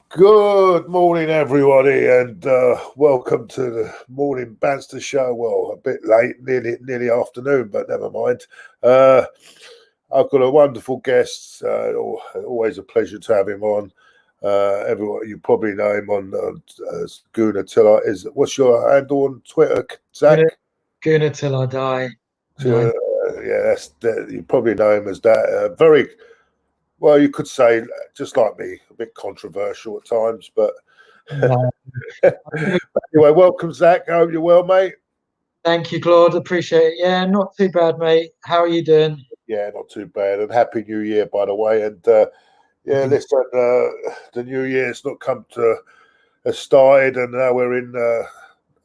Good morning, everybody, and welcome to the morning banstas show. Well, a bit late, nearly afternoon, but never mind. I've got a wonderful guest. Always a pleasure to have him on. Everyone, you probably know him on Gooner till I is. What's your handle on Twitter, Zach? Gooner till I die. Yeah, you probably know him as that. Very. Well, you could say, just like me, a bit controversial at times, but No. Anyway, welcome, Zach. I hope you're well, mate. Thank you, Claude. Appreciate it. Yeah, not too bad, mate. How are you doing? Yeah, not too bad. And Happy New Year, by the way. And listen, the New Year's not come to has started, and now we're in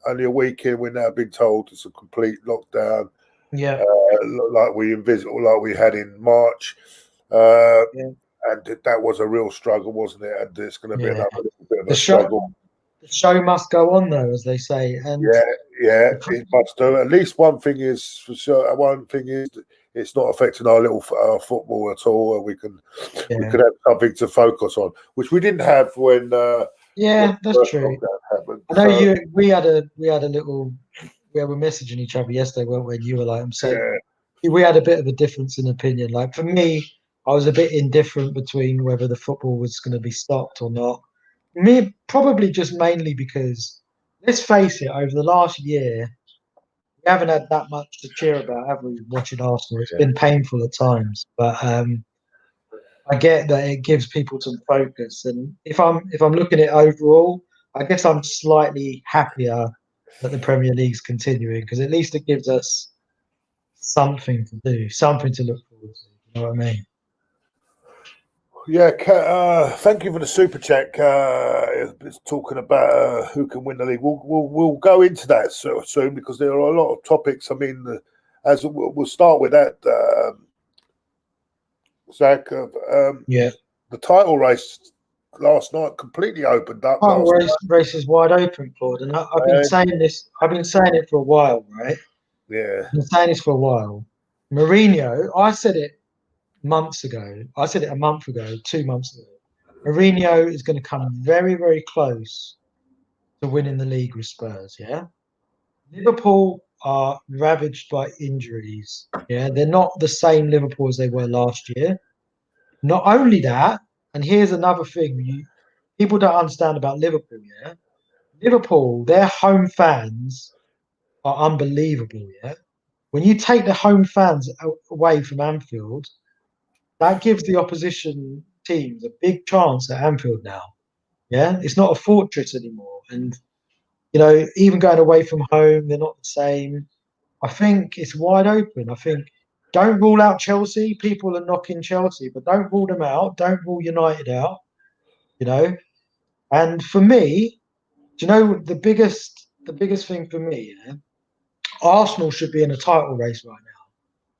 only a week in. We're now being told it's a complete lockdown. Yeah, like we had in March. And that was a real struggle, wasn't it? And it's going to be another little bit of a struggle. The show must go on, though, as they say. And it must do. At least one thing is for sure. One thing is it's not affecting our little football at all. And we can have something to focus on, which we didn't have when. That's true. I know we were messaging each other yesterday, weren't we? And you were like, I'm saying we had a bit of a difference in opinion. Like for me, I was a bit indifferent between whether the football was going to be stopped or not. Me, probably just mainly because, let's face it, over the last year, we haven't had that much to cheer about, have we, watching Arsenal? It's been painful at times, but I get that it gives people some focus. And if I'm looking at it overall, I guess I'm slightly happier that the Premier League's continuing, because at least it gives us something to do, something to look forward to. You know what I mean? Yeah, thank you for the super chat. It's talking about who can win the league. We'll go into that soon because there are a lot of topics. I mean, as we'll start with that, Zach. The title race last night completely opened up. Race is wide open, Claude, and I've been saying this. I've been saying it for a while, right? Yeah, I've been saying this for a while. Mourinho, I said it months ago. I said it a month ago, 2 months ago. Mourinho is going to come very, very close to winning the league with Spurs. Yeah, Liverpool are ravaged by injuries. Yeah, they're not the same Liverpool as they were last year. Not only that, and here's another thing people don't understand about Liverpool. Yeah, Liverpool, their home fans are unbelievable. Yeah, when you take the home fans away from Anfield, that gives the opposition teams a big chance at Anfield now. Yeah, it's not a fortress anymore. And, even going away from home, they're not the same. I think it's wide open. I think don't rule out Chelsea. People are knocking Chelsea, but don't rule them out. Don't rule United out, And for me, do you know the biggest thing for me, Arsenal should be in a title race right now.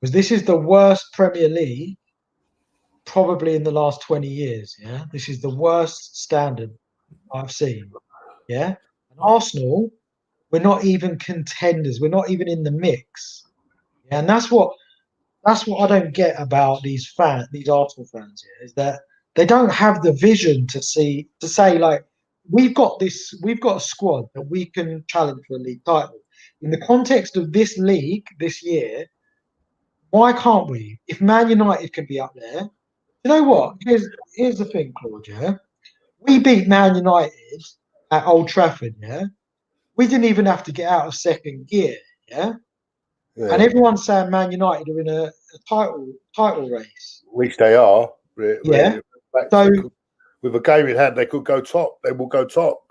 Because this is the worst Premier League probably in the last 20 years. Yeah, this is the worst standard I've seen. Yeah, and Arsenal, we're not even contenders. We're not even in the mix. Yeah, and that's what I don't get about these Arsenal fans here, is that they don't have the vision to say like we've got a squad that we can challenge for a league title. In the context of this league this year, why can't we? If Man United can be up there, you know what? Here's the thing, Claude. Yeah, we beat Man United at Old Trafford. Yeah, we didn't even have to get out of second gear. Yeah, and everyone's saying Man United are in a title race. Which they are. Yeah. So with a game in hand, they could go top. They will go top.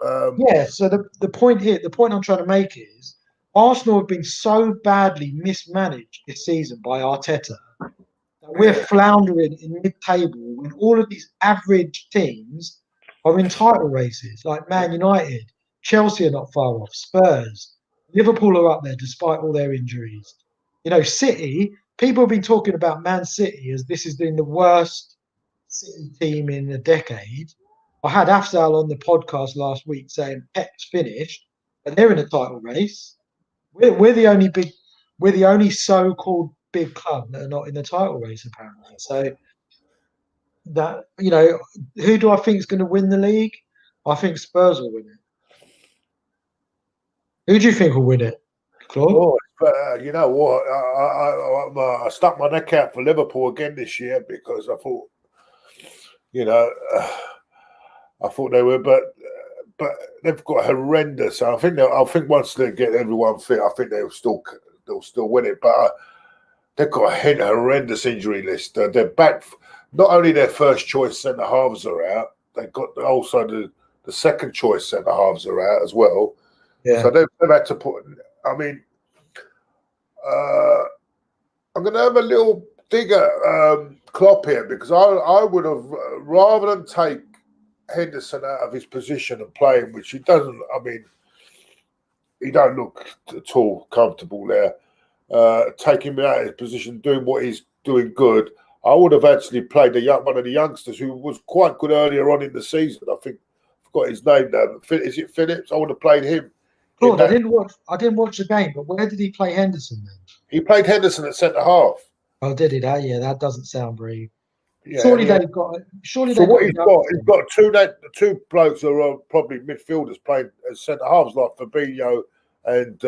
So the point here, the point I'm trying to make is Arsenal have been so badly mismanaged this season by Arteta that we're floundering in mid-table when all of these average teams are in title races, like Man United. Chelsea are not far off. Spurs. Liverpool are up there despite all their injuries. City, people have been talking about Man City as this has been the worst City team in a decade. I had Afzal on the podcast last week saying Pep's finished, but they're in a title race. We're the only so-called big club that are not in the title race apparently. So that who do I think is going to win the league? I think Spurs will win it. Who do you think will win it, Claude? Oh, but you know what? I stuck my neck out for Liverpool again this year because I thought, you know, I thought they were, but they've got horrendous. I think once they get everyone fit, I think they'll still win it. But they've got a horrendous injury list. They're back. Not only their first choice centre halves are out, they've got also the second choice centre halves are out as well. Yeah. So they've had to put. I mean, I'm going to have a little dig at Klopp here because I would have rather than take Henderson out of his position and play him, which he doesn't. I mean, he don't look at all comfortable there. Taking him out of his position, doing what he's doing good. I would have actually played one of the youngsters who was quite good earlier on in the season. I think I've got his name now. Is it Phillips? I would have played him. Claude, I didn't watch the game, but where did he play Henderson then? He played Henderson at centre half. Oh, did he? That doesn't sound very. Yeah, surely they've got. Surely so they've what he's got two blokes who are probably midfielders playing as centre halves like Fabinho and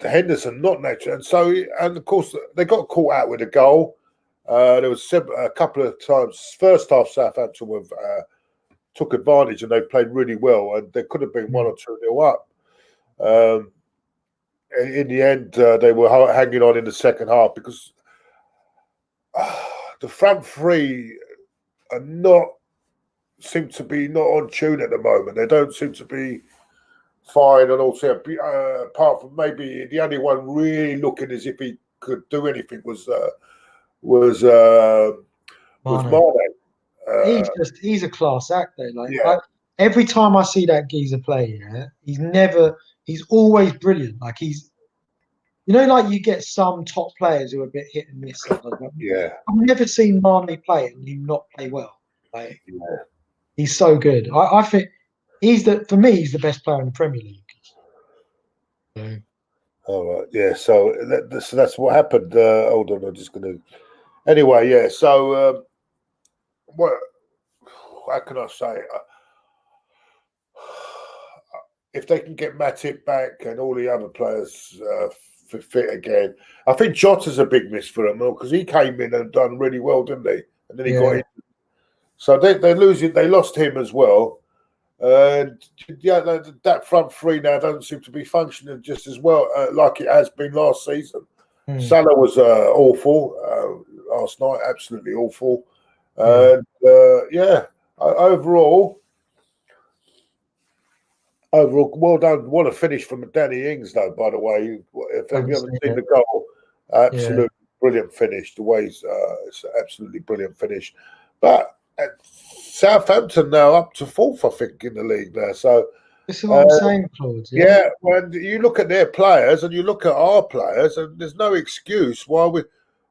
Henderson, not naturally. And so, and of course, they got caught out with a goal. There was a couple of times. First half, Southampton took advantage and they played really well, and there could have been 1 or 2-0 up. In the end, they were hanging on in the second half because the front three seem to be not on tune at the moment. They don't seem to be fine, and also apart from maybe the only one really looking as if he could do anything was Mane. He's a class act though. Like every time I see that geezer play, he's always brilliant. Like like you get some top players who are a bit hit and miss. I've never seen Mane play and him not play well. Like he's so good. I think for me he's the best player in the Premier League. So. All right, yeah. So that's what happened. Hold on, I'm just going to. Anyway, yeah. So how can I say? If they can get Matip back and all the other players fit again, I think Jota's a big miss for them because he came in and done really well, didn't he? And then he got in. So they're losing. They lost him as well. And that front three now doesn't seem to be functioning just as well like it has been last season. Salah was awful last night, absolutely awful. And overall, well done. What a finish from Danny Ings, though. By the way, if you haven't seen the goal, absolutely brilliant finish. The way it's absolutely brilliant finish. But Southampton now up to 4th, I think, in the league now. So this is what I'm saying, Claude. Yeah, when you look at their players and you look at our players, and there's no excuse why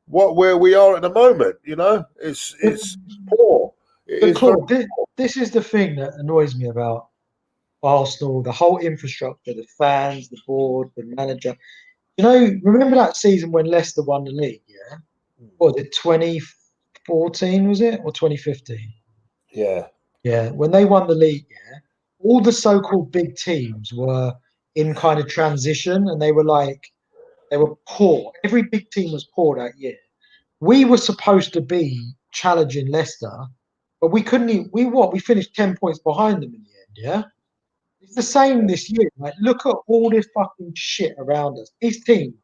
where we are at the moment. You know, it's poor. But Claude, this is the thing that annoys me about Arsenal, the whole infrastructure, the fans, the board, the manager. Remember that season when Leicester won the league? Yeah, what was it, 2014? Was it, or 2015? Yeah. When they won the league, all the so-called big teams were in kind of transition, and they were poor. Every big team was poor that year. We were supposed to be challenging Leicester, but we couldn't. We finished 10 points behind them in the end. Yeah, it's the same this year. Like, look at all this fucking shit around us. These teams.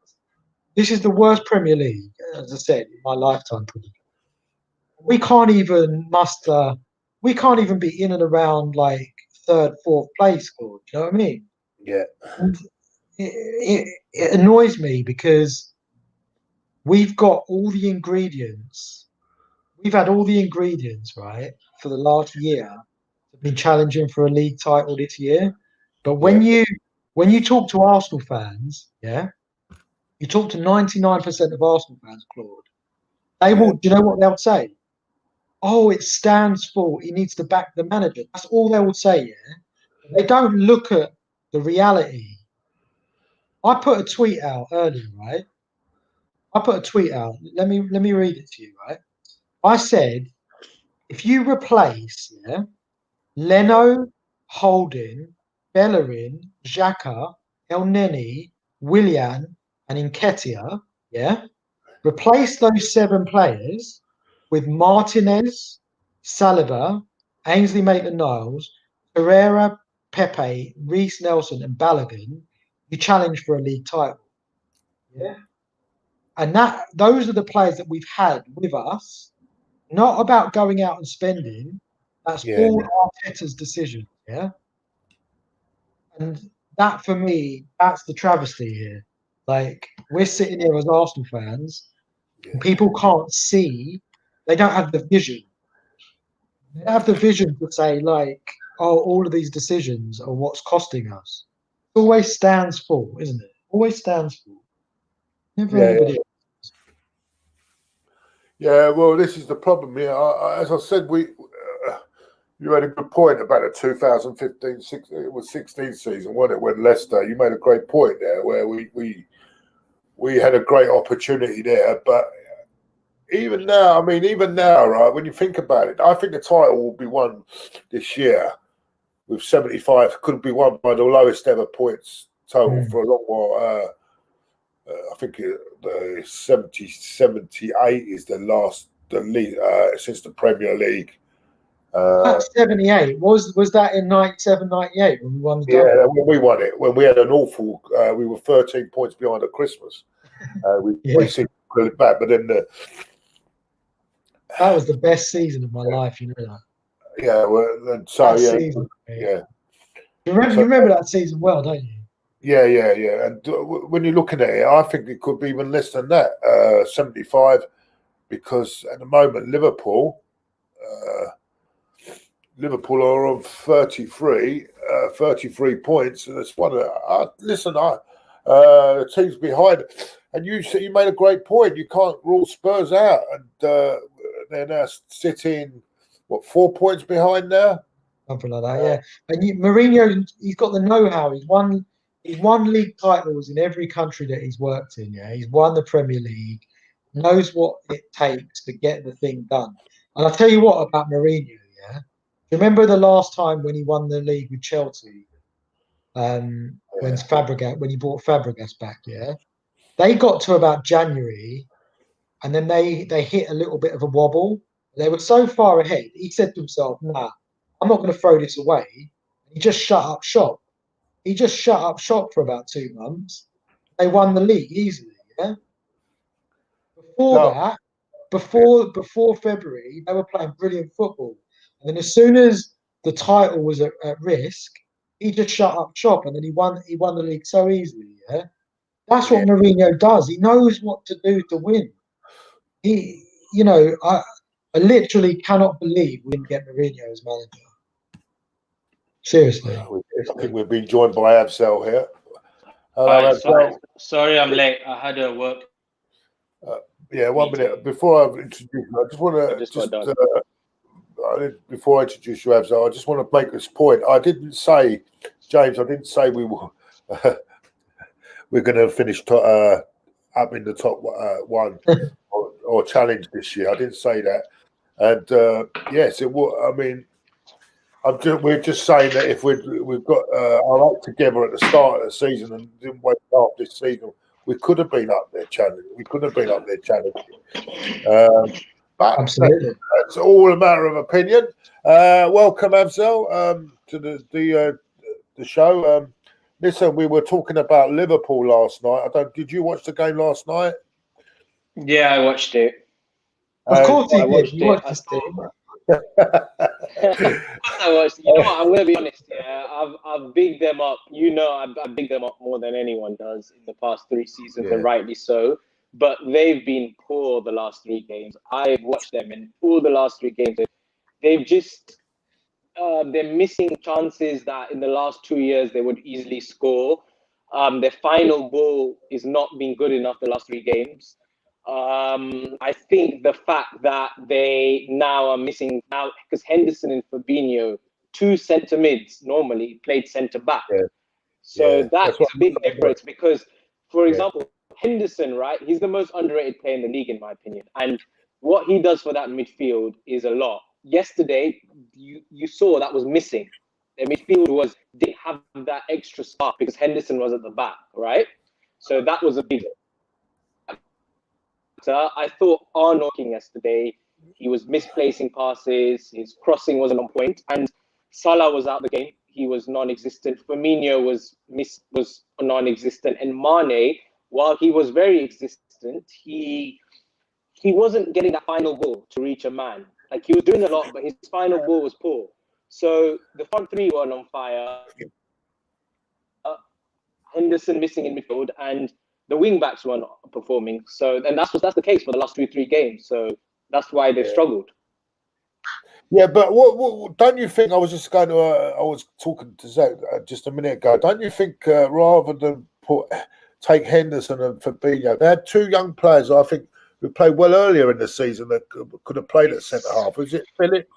This is the worst Premier League, as I said, in my lifetime. We can't even muster. We can't even be in and around like 3rd, 4th place. Claude, you know what I mean? Yeah. And it annoys me because we've got all the ingredients. We've had all the ingredients, right, for the last year to be challenging for a league title this year. But when you talk to Arsenal fans, you talk to 99% of Arsenal fans, Claude, they will. Do you know what they'll say? Oh, it stands for he needs to back the manager. That's all they will say. Yeah, they don't look at the reality. I put a tweet out earlier, right? Let me read it to you, right? I said, if you replace Leno, Holding, Bellerin, Xhaka, El Neni, Willian, and Nketiah, yeah? Replace those 7 players with Martinez, Saliba, Ainsley Maitland-Niles, Herrera, Pepe, Reece Nelson, and Balogun. You challenge for a league title. Yeah. And those are the players that we've had with us, not about going out and spending. That's all Arteta's decision. Yeah. And that, for me, that's the travesty here. Like, we're sitting here as Arsenal fans, and people can't see, they don't have the vision. They don't have the vision to say, like, oh, all of these decisions are what's costing us. It always stands for, isn't it? Always stands for. Never anybody else. Yeah, well, this is the problem. Yeah, as I said, you had a good point about the 2015, it was 16 season, wasn't it? When Leicester, you made a great point there, where we had a great opportunity there. But even now, right, when you think about it, I think the title will be won this year with 75. Could be won by the lowest ever points total for a long while. I think the 78 is the league since the Premier League. That's 78. Was that in 97, 98 when we won the double? Yeah, when we won it, when we had an awful, we were 13 points behind at Christmas. We seemed to pull it back, but then that was the best season of my life. You know that. Yeah, well, so season, yeah. You remember that season well, don't you? Yeah. And when you're looking at it, I think it could be even less than that, 75, because at the moment Liverpool are on 33 points, and it's one of the teams behind. And you made a great point. You can't rule Spurs out, and they're now sitting 4 points behind now. Something like that, yeah. And Mourinho, he's got the know-how. He's won league titles in every country that he's worked in. Yeah, he's won the Premier League. Knows what it takes to get the thing done. And I'll tell you what about Mourinho. Yeah, remember the last time when he won the league with Chelsea? When he brought Fabregas back. Yeah, they got to about January, and then they hit a little bit of a wobble. They were so far ahead. He said to himself, "Nah, I'm not going to throw this away." He just shut up shop. He just shut up shop for about 2 months. They won the league easily. Yeah. Before February, they were playing brilliant football, and then as soon as the title was at risk, he just shut up shop, and then he won the league so easily. Yeah. That's what Mourinho does. He knows what to do to win. I literally cannot believe we didn't get Mourinho as manager. Seriously. I think we've been joined by Absel here. Hello, sorry, I'm late. I had to work. 1 minute. Before I introduce you, I just want to before I introduce you, Absel, I just want to make this point. I didn't say, James, we were we're going to finish up in the top one or challenge this year. I didn't say that. And yes, it will. I mean, we're just saying that if we've got our act together at the start of the season and didn't wait after this season, we could have been up there challenging. But absolutely, that's all a matter of opinion. Welcome, Absel, to the show. Listen, we were talking about Liverpool last night. Did you watch the game last night? Yeah, I watched it. Of course he did. You watched this team. I watched. You know what? I'm gonna be honest. Yeah, I've bigged them up. I bigged them up more than anyone does in the past 3 seasons, and rightly so. But they've been poor the last 3 games. I've watched them, and all the last 3 games, they've just they're missing chances that in the last 2 years they would easily score. Their final ball is not being good enough the last 3 games. I think the fact that they now are missing now because Henderson and Fabinho, 2 centre mids, normally played centre back. That's a big difference because, for example, Henderson, right? He's the most underrated player in the league, in my opinion. And what he does for that midfield is a lot. Yesterday, you saw that was missing. Their midfield didn't have that extra spark because Henderson was at the back, right? So that was a big factor. I thought Arnold yesterday, he was misplacing passes, his crossing wasn't on point, and Salah was out the game. He was non-existent. Firmino was non-existent, and Mane, while he was very existent, he wasn't getting that final ball to reach a man. Like, he was doing a lot, but his final ball was poor. So the front three weren't on fire. Henderson missing in midfield, and the wing backs weren't performing. So then that's the case for the last 2-3 games. So that's why they've struggled. Yeah, but what don't you think? I was just going to. I was talking to Zach just a minute ago. Don't you think rather than take Henderson and Fabinho, they had two young players, I think, who played well earlier in the season that could have played at centre half. Is it Phillips?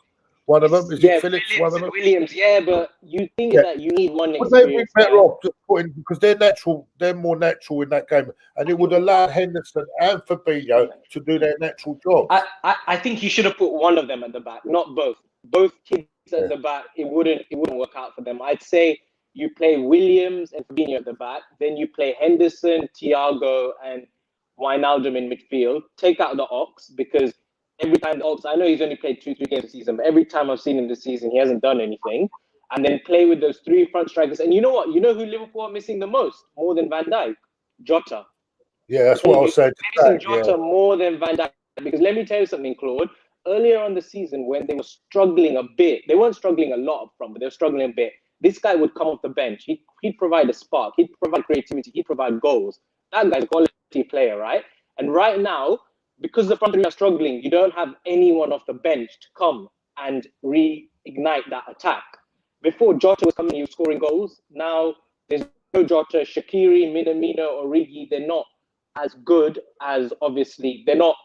One of them? Is it Phillips? One of them? Williams, yeah, but you think that you need one experience. Would they be better off just putting, because they're more natural in that game, and it would allow Henderson and Fabinho to do their natural job. I think you should have put one of them at the back, not both. Both kids at the back, it wouldn't work out for them. I'd say you play Williams and Fabinho at the back, then you play Henderson, Thiago, and Wijnaldum in midfield. Take out the Ox, because every time the Ox, I know he's only played 2-3 games a season, but every time I've seen him this season, he hasn't done anything. And then play with those three front strikers. And you know what? You know who Liverpool are missing the most, more than Van Dijk? Jota. Yeah, that's what I was saying. Missing Jota more than Van Dijk. Because let me tell you something, Claude. Earlier on the season, when they were struggling a bit, they weren't struggling a lot up front, but they were struggling a bit. This guy would come off the bench. He'd provide a spark. He'd provide creativity. He'd provide goals. That guy's a quality player, right? And right now, because the front three are struggling, you don't have anyone off the bench to come and reignite that attack. Before, Jota was coming, he was scoring goals. Now, there's no Jota, Shaqiri, Minamino, Origi. They're not as good as, obviously, they're not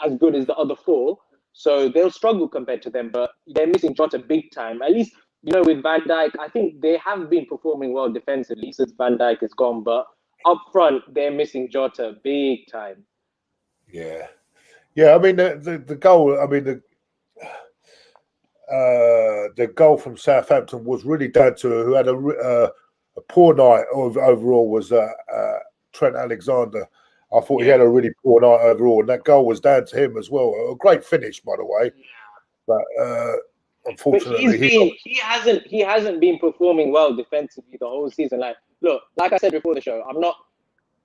as good as the other four. So they'll struggle compared to them, but they're missing Jota big time. At least, with Van Dijk, I think they have been performing well defensively since Van Dijk is gone, but up front, they're missing Jota big time. Yeah. I mean, the goal. I mean, the goal from Southampton was really down to who had a poor night overall was Trent Alexander. I thought he had a really poor night overall, and that goal was down to him as well. A great finish, by the way, but unfortunately, he hasn't been performing well defensively the whole season. Like I said before the show,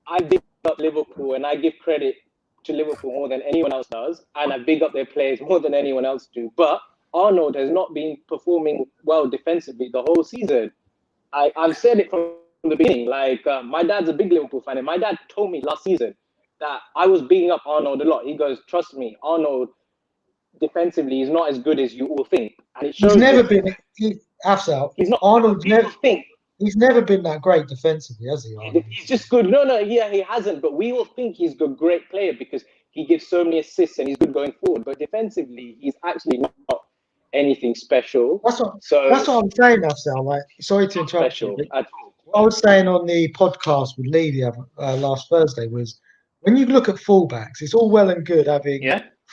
I big up Liverpool, and I give credit to Liverpool more than anyone else does, and I big up their players more than anyone else do. But Arnold has not been performing well defensively the whole season. I've said it from the beginning. Like, my dad's a big Liverpool fan, and my dad told me last season that I was bigging up Arnold a lot. He goes, "Trust me, Arnold defensively is not as good as you all think." And it shows. He's never been. He's not. Arnold's never. He's never been that great defensively, has he? Arnold? He's just good. No, he hasn't. But we all think he's a great player because he gives so many assists and he's good going forward. But defensively, he's actually not anything special. That's what I'm saying, Afsal. Like, sorry to interrupt you. What I was saying on the podcast with Lee last Thursday was, when you look at fullbacks, it's all well and good having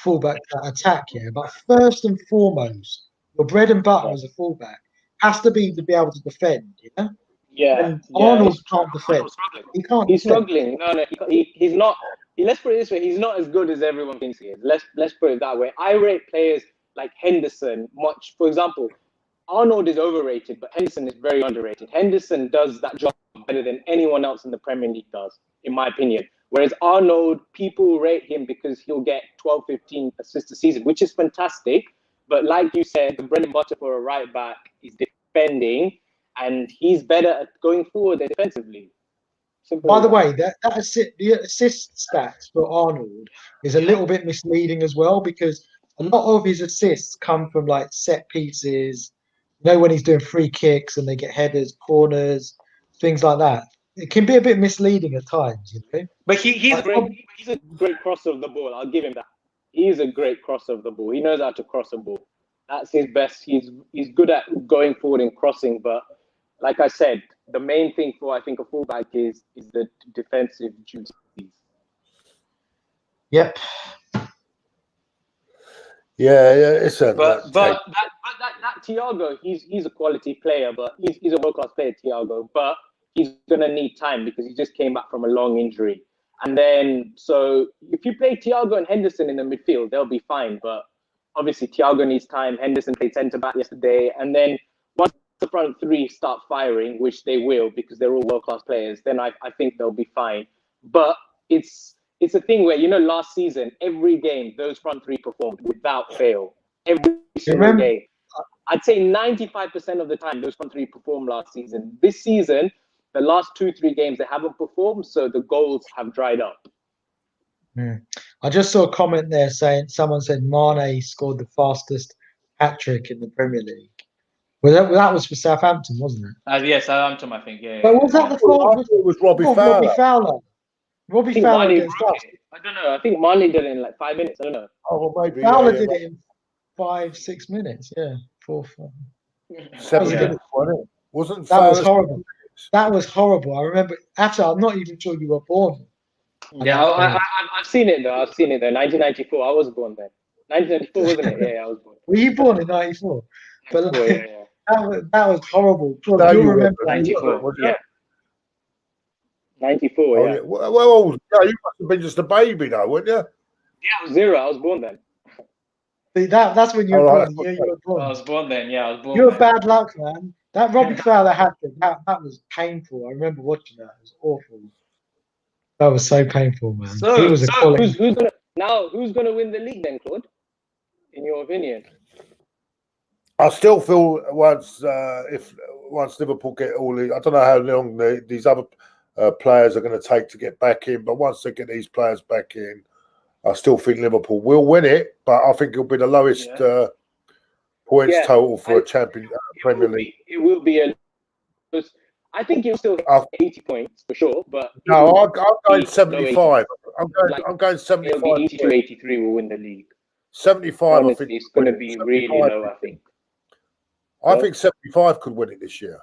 fullbacks that attack, but first and foremost, your bread and butter as a fullback has to be able to defend, And Arnold can't defend. He can't. He's struggling. No, he's not. Let's put it this way: he's not as good as everyone thinks he is. Let's put it that way. I rate players like Henderson much. For example, Arnold is overrated, but Henderson is very underrated. Henderson does that job better than anyone else in the Premier League does, in my opinion. Whereas Arnold, people rate him because he'll get 12, 15 assists a season, which is fantastic. But like you said, the bread and butter for a right back is defending, and he's better at going forward than defensively. Simple. By the way, the assist stats for Arnold is a little bit misleading as well, because a lot of his assists come from like set pieces, when he's doing free kicks and they get headers, corners, things like that. It can be a bit misleading at times, But he's a great crosser of the ball. I'll give him that. He's a great crosser of the ball. He knows how to cross a ball. That's his best. He's good at going forward and crossing. But like I said, the main thing for, I think, a fullback is the defensive duties. Yep. Yeah, it's a. But that Thiago, he's a quality player, but he's a world-class player, Thiago, but he's going to need time because he just came back from a long injury. And then, so if you play Thiago and Henderson in the midfield, they'll be fine. But obviously, Thiago needs time. Henderson played centre-back yesterday. And then once the front three start firing, which they will because they're all world-class players, then I think they'll be fine. But it's a thing where, last season, every game, those front three performed without fail. Every single game. I'd say 95% of the time, those front three performed last season. This season, the last 2-3 games, they haven't performed, so the goals have dried up. I just saw a comment there saying, someone said Mane scored the fastest hat-trick in the Premier League. Well, that was for Southampton, wasn't it? Yeah, Southampton, I think, yeah. But was that the fault? It was Robbie Fowler. Robbie Fowler against us. I don't know. I think Mane did it in like 5 minutes. I don't know. Oh, well, maybe. Fowler did it in 5-6 minutes. Yeah, 4, 5. 7 minutes, wasn't it? Wasn't that was horrible. That was horrible. I remember. Actually, I'm not even sure you were born. Yeah, I've seen it though. 1994. I was born then. 1994, wasn't it? Yeah, I was born. Were you born in 94? But yeah. that was horrible. No, you you remember 94? Yeah. 94. Yeah. Well, you must have been just a baby, though, weren't you? Yeah, I was 0. I was born then. See, that's when you were born. Yeah, you were born. I was born then. Yeah, I was born. You were bad luck, man. That Robbie Fowler hat-trick, that was painful. I remember watching that. It was awful. That was so painful, man. So who's gonna win the league then, Claude? In your opinion? I still feel once Liverpool get all the, I don't know how long these other players are going to take to get back in, but once they get these players back in, I still think Liverpool will win it. But I think it'll be the lowest points total for a champion Premier League. It will be I think you'll still have 80 points for sure, but no, I'm going 75. I'm going 75. It'll be 82, 83 will win the league. 75. Honestly, I think it's going to be really low. I think 75 could win it this year.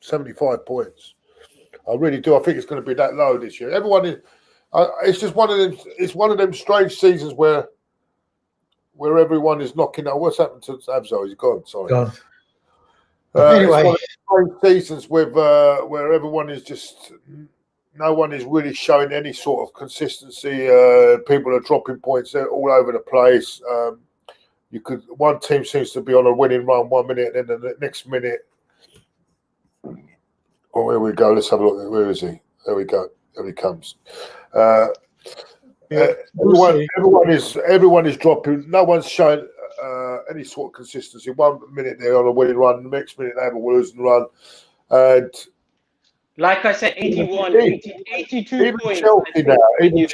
75 points. I really do. I think it's going to be that low this year. Everyone is. It's just one of them. It's one of them strange seasons where everyone is knocking out. What's happened to Abzo? He's gone. Sorry. Gone. Anyway, it's one of the seasons with where everyone is just. No one is really showing any sort of consistency. People are dropping points all over the place. One team seems to be on a winning run 1 minute, and then the next minute. Oh, here we go. Let's have a look. Where is he? There we go. There he comes. Everyone is dropping. No one's showing any sort of consistency. 1 minute they're on a winning run, the next minute they have a losing run, and like I said, 81, 82 even points. Chelsea now, even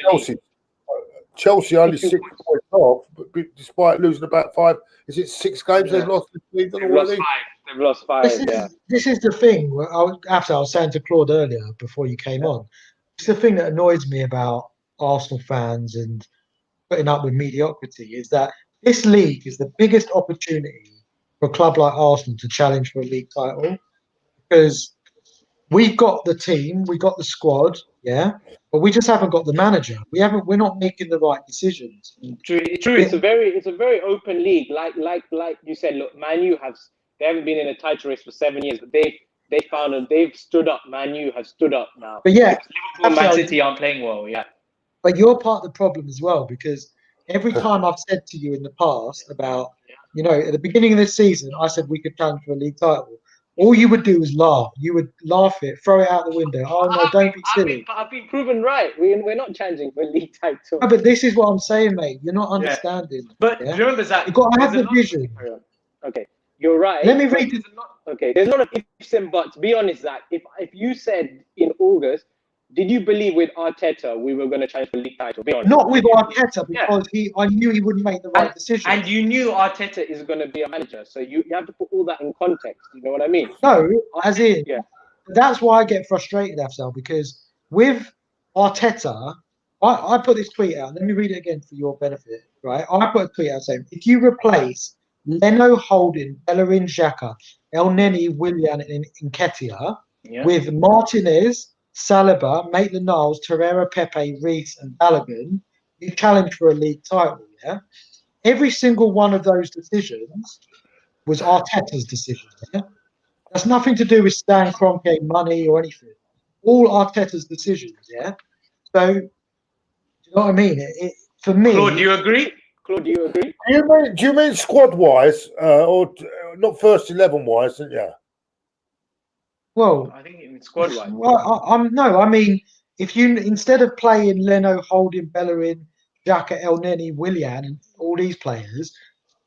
Chelsea only 6 points off, but despite losing about 5, is it 6 games they've lost this season already? They've lost 5. This is the thing. After I was saying to Claude earlier before you came on, it's the thing that annoys me about Arsenal fans and putting up with mediocrity is that this league is the biggest opportunity for a club like Arsenal to challenge for a league title, because we've got the team, we've got the squad, but we just haven't got the manager. We're not making the right decisions. True. It's a very open league. Like you said, look, Man U they haven't been in a title race for 7 years, but they've stood up. Man U have stood up now. But Liverpool and Man City aren't playing well. Yeah. But you're part of the problem as well, because every time I've said to you in the past about, at the beginning of this season, I said we could challenge for a league title. All you would do is laugh. You would laugh it, throw it out the window. Oh no, don't be silly. I've been proven right. We're not challenging for a league title. No, but this is what I'm saying, mate. You're not understanding. But remember that you've got to have the vision. Okay, you're right. Let me read this. There's a lot of ifs and buts. Be honest, Zach. If you said in August, did you believe with Arteta we were going to challenge for the league title? Be honest. Not with Arteta, because I knew he wouldn't make the right decision. And you knew Arteta is going to be a manager, so you have to put all that in context. You know what I mean? No, as in, that's why I get frustrated, Afzal, because with Arteta, I put this tweet out. Let me read it again for your benefit, right? I put a tweet out saying, if you replace Leno, Holding, Bellerin, Xhaka, El Neni, Willian, and Nketiah with Martinez, Saliba, Maitland-Niles, Torreira, Pepe, Reece, and Balogun, you challenge for a league title, every single one of those decisions was Arteta's decision. Yeah? That's nothing to do with Stan Kroenke money or anything. All Arteta's decisions. Yeah. So, do you know what I mean? For me, Claude, do you agree? Claude, do you agree? Do you mean squad wise, or not first 11 wise? Didn't you? well, I think in squad wise. well, I mean, if you instead of playing Leno, Holding, Bellerin, Xhaka, El Neni, Willian, and all these players,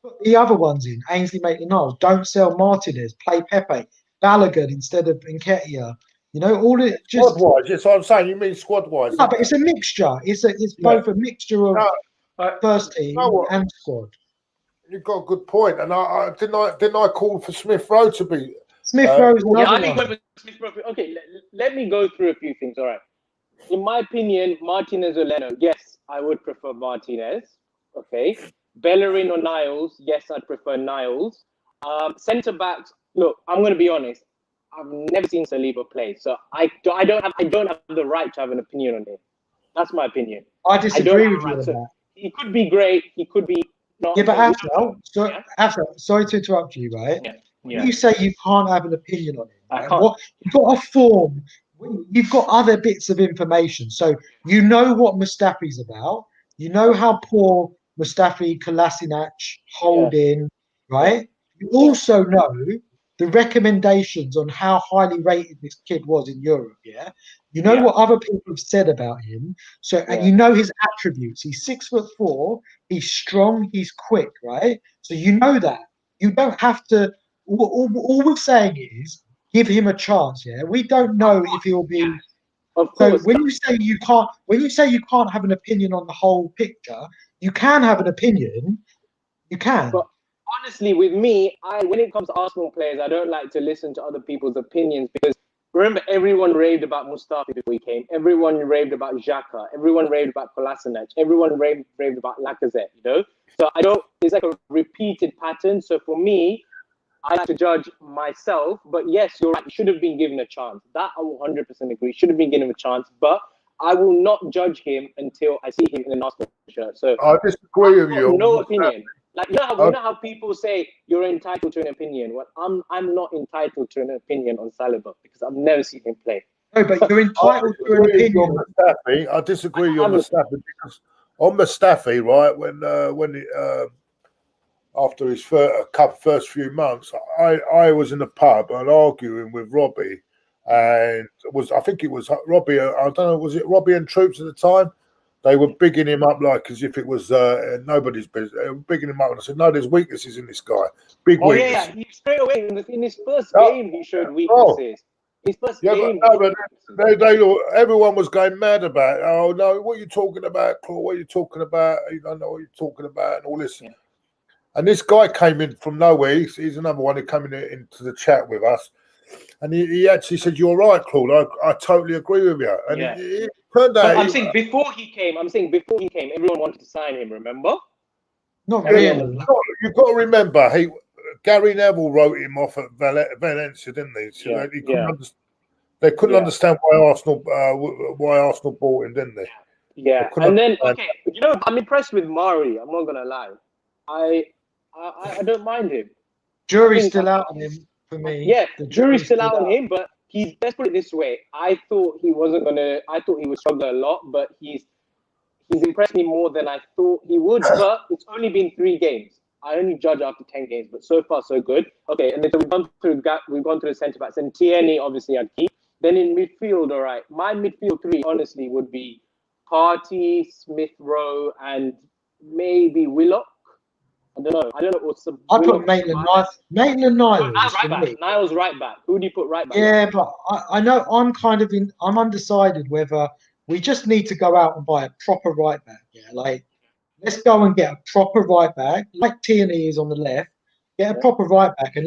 put the other ones in. Ainsley, Maitland-Niles. Don't sell Martinez. Play Pepe, Balogun instead of Nketiah. You know, all it just Squad wise, yes, I'm saying you mean squad wise. no, but it's a mixture. It's both a mixture of first team and squad. You've got a good point, and I didn't I call for Smith Rowe to be Smith Rowe's Yeah, I another think one. with Smith Rowe. Okay, let me go through a few things. All right. In my opinion, Martinez or Leno, yes, I would prefer Martinez. Okay. Bellerin or Niles, yes, I'd prefer Niles. Centre backs, look, I'm going to be honest. I've never seen Saliba play, so I don't have the right to have an opinion on him. That's my opinion. I disagree with you right. on So that. he could be great. He could be not. Yeah, but Yeah. After, sorry to interrupt you, right? Yeah. When you say you can't have an opinion on it, I right? can't. You've got a form, you've got other bits of information. So you know what Mustafi's about. You know how poor Mustafi, Kolasinac, Holding, right? You also know the recommendations on how highly rated this kid was in Europe, yeah? You know what other people have said about him. So and you know his attributes. He's 6'4", he's strong, he's quick, right? So you know that. You don't have to all we're saying is give him a chance, yeah. We don't know if he'll be Of so course. when you say you can't have an opinion on the whole picture, you can have an opinion. You can. But honestly, with me, when it comes to Arsenal players, I don't like to listen to other people's opinions because remember, everyone raved about Mustafi before he came. Everyone raved about Xhaka. Everyone raved about Kolasinac. Everyone raved about Lacazette. You know, so it's like a repeated pattern. So for me, I like to judge myself. But yes, you're right. He should have been given a chance. That I will 100% agree. Should have been given a chance. But I will not judge him until I see him in an Arsenal shirt. So I disagree with you. No opinion. Like you know how people say you're entitled to an opinion. Well, I'm not entitled to an opinion on Saliba because I've never seen him play. No, but you're entitled to an opinion. I disagree with you on Mustafi because on Mustafi, right, when after his first few months, I was in the pub and arguing with Robbie, and I think it was Robbie. I don't know, was it Robbie and Troops at the time? They were bigging him up like as if it was nobody's business. They were bigging him up, and I said, "No, there's weaknesses in this guy. Big weaknesses." Yeah, he straight away in his first game he showed weaknesses. His first game. But everyone was going mad about it. Oh no, what are you talking about, Claude? What are you talking about? You don't know what you're talking about, and all this. Yeah. And this guy came in from nowhere. He's another one who came into the chat with us. And he actually said, "You're right, Claude. I totally agree with you." And it turned out. I'm saying before he came, everyone wanted to sign him. Remember? Not really. You've got to remember, Gary Neville wrote him off at Valencia, didn't he? So they couldn't understand why Arsenal bought him, didn't they? Yeah. And then I'm impressed with Mari. I'm not gonna lie. I don't mind him. Jury's still out on him for me. Yeah, the jury's still out on him, but let's put it this way. I thought he would struggle a lot, but he's impressed me more than I thought he would. But it's only been 3 games. I only judge after 10 games, but so far so good. Okay, and then we've gone through the centre backs, and Tierney obviously I'd keep. Then in midfield, all right, my midfield 3 honestly would be Partey, Smith Rowe, and maybe Willock. I don't know. I put Maitland-Niles. Niles right back. Who do you put right back? Yeah, but I know I'm undecided whether we just need to go out and buy a proper right back. Yeah, like let's go and get a proper right back, like Tierney is on the left. Get a proper right back, and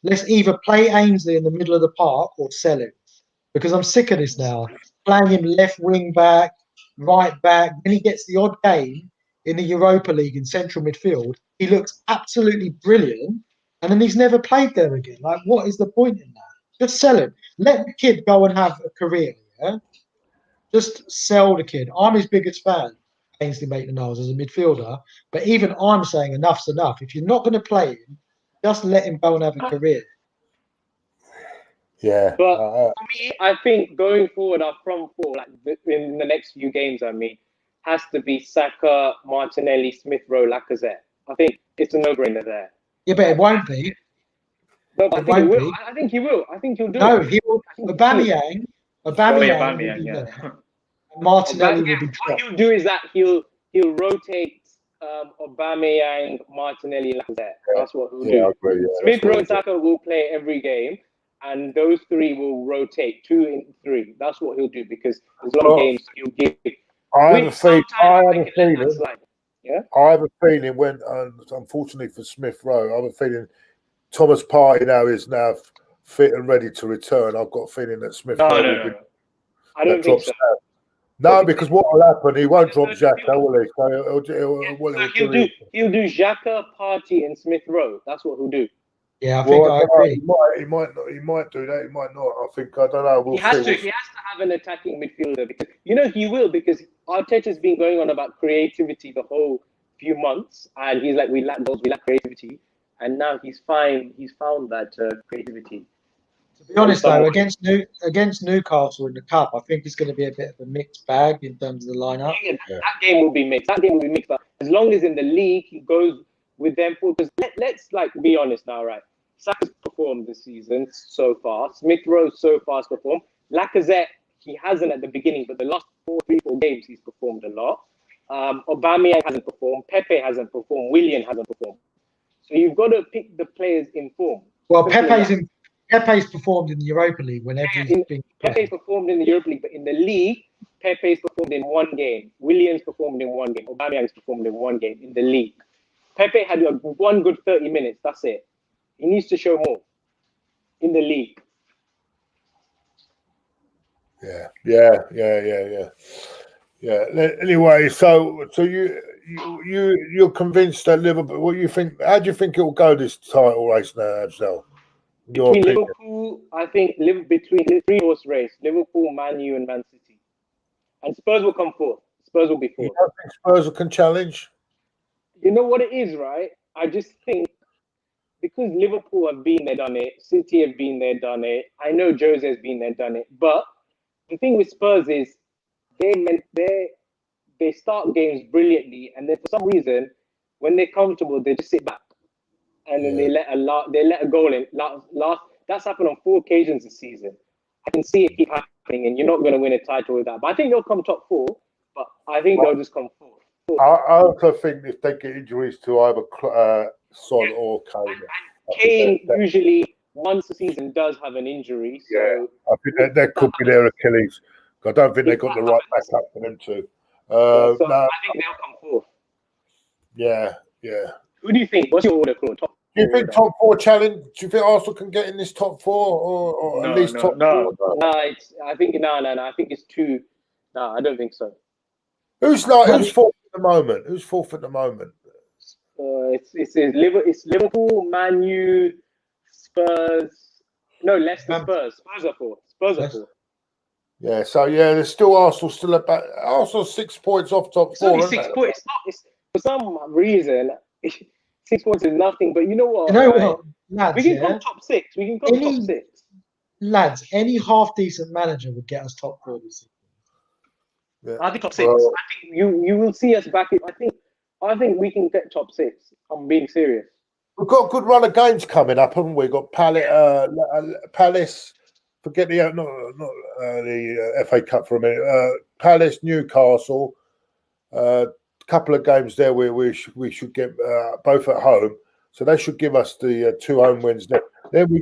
let's either play Ainsley in the middle of the park or sell him, because I'm sick of this now. Playing him left wing back, right back. Then he gets the odd game in the Europa League in central midfield. He looks absolutely brilliant, and then he's never played there again. Like, what is the point in that? Just sell him. Let the kid go and have a career. Yeah, just sell the kid. I'm his biggest fan. Ainsley Maitland-Niles as a midfielder. But even I'm saying enough's enough. If you're not going to play him, just let him go and have a career. Yeah. But for me, I think going forward, our front four, like in the next few games, has to be Saka, Martinelli, Smith Rowe, Lacazette. I think it's a no-brainer there. Yeah, but it won't be. No, I It think he won't will. be. I think he will. I think he'll do No, it. he will. Aubameyang will be yeah. there. And Martinelli will be What dropped. he'll do is that he'll rotate Aubameyang, Martinelli, Lacazette. That's what he'll do. I agree, yeah, Smith Rowe and Saka will play every game, and those three will rotate 2 in 3. That's what he'll do because there's a lot of games he'll give. I have a feeling. Yeah. I have a feeling when, unfortunately for Smith Rowe, I have a feeling Thomas Partey now is fit and ready to return. I've got a feeling that Smith Rowe will be. I don't think so. No, because what will happen? He won't drop Xhaka, will he? So he'll do Xhaka, Partey, and Smith Rowe. That's what he'll do. Yeah, I think I agree. He might not. He might do that. He might not. I don't know. He has to have an attacking midfielder because he will because Arteta's been going on about creativity the whole few months, and he's like, we lack goals, we lack creativity, and now he's found that creativity. To be honest, though, against Newcastle in the cup, I think it's going to be a bit of a mixed bag in terms of the lineup. That game will be mixed. But as long as in the league he goes with them, because let's be honest now, right? Saka's performed this season so far. Smith Rowe so far has performed. Lacazette, he hasn't at the beginning, but the last 4 games he's performed a lot. Aubameyang hasn't performed. Pepe hasn't performed. Willian hasn't performed. So you've got to pick the players in form. Well, Pepe's performed in the Europa League whenever he's been. Pepe's performed in the Europa League, but in the league, Pepe's performed in 1 game. Willian's performed in 1 game. Aubameyang's performed in 1 game in the league. Pepe had 1 good 30 minutes. That's it. He needs to show more in the league. Yeah. Anyway, so you're convinced that Liverpool. What you think? How do you think it will go this title race now, Absel? Between Liverpool, I think between the 3-horse race, Liverpool, Man U, and Man City, and Spurs will come fourth. Spurs will be fourth. You don't think Spurs can challenge? You know what it is, right? I just think because Liverpool have been there, done it. City have been there, done it. I know Jose has been there, done it. But the thing with Spurs is they start games brilliantly, and then for some reason, when they're comfortable, they just sit back, and then they let a goal in. That's happened on 4 occasions this season. I can see it keep happening, and you're not going to win a title with that. But I think they'll come top 4. But I think they'll just come fourth. I also think if they get injuries to either Son or Kane. Kane usually once a season does have an injury. So I think that could be their Achilles. I don't think they've got the right backup for them to. I think they'll come fourth. Yeah. Who do you think? What's your order, Claude? Do you think top 4 challenge? Do you think Arsenal can get in this top 4 or at least top 4? No, I think I think it's 2. No, I don't think so. Who's fourth at the moment? It's Liverpool, Man U, Spurs. No, Leicester, Spurs. Spurs are fourth. Yeah, so there's still Arsenal still about Arsenal 6 points off top 4. It's only 6 points. It's for some reason 6 points is nothing. But you know what? Lads, we can come top 6. We can come top 6. Lads, any half decent manager would get us top 4 this season. Yeah. I think top 6. I think you will see us back. I think we can get top 6. I'm being serious. We've got a good run of games coming up, haven't we? We've got Palace. Forget the FA Cup for a minute. Palace, Newcastle. Couple of games there where we should get both at home, so they should give us the 2 home wins there.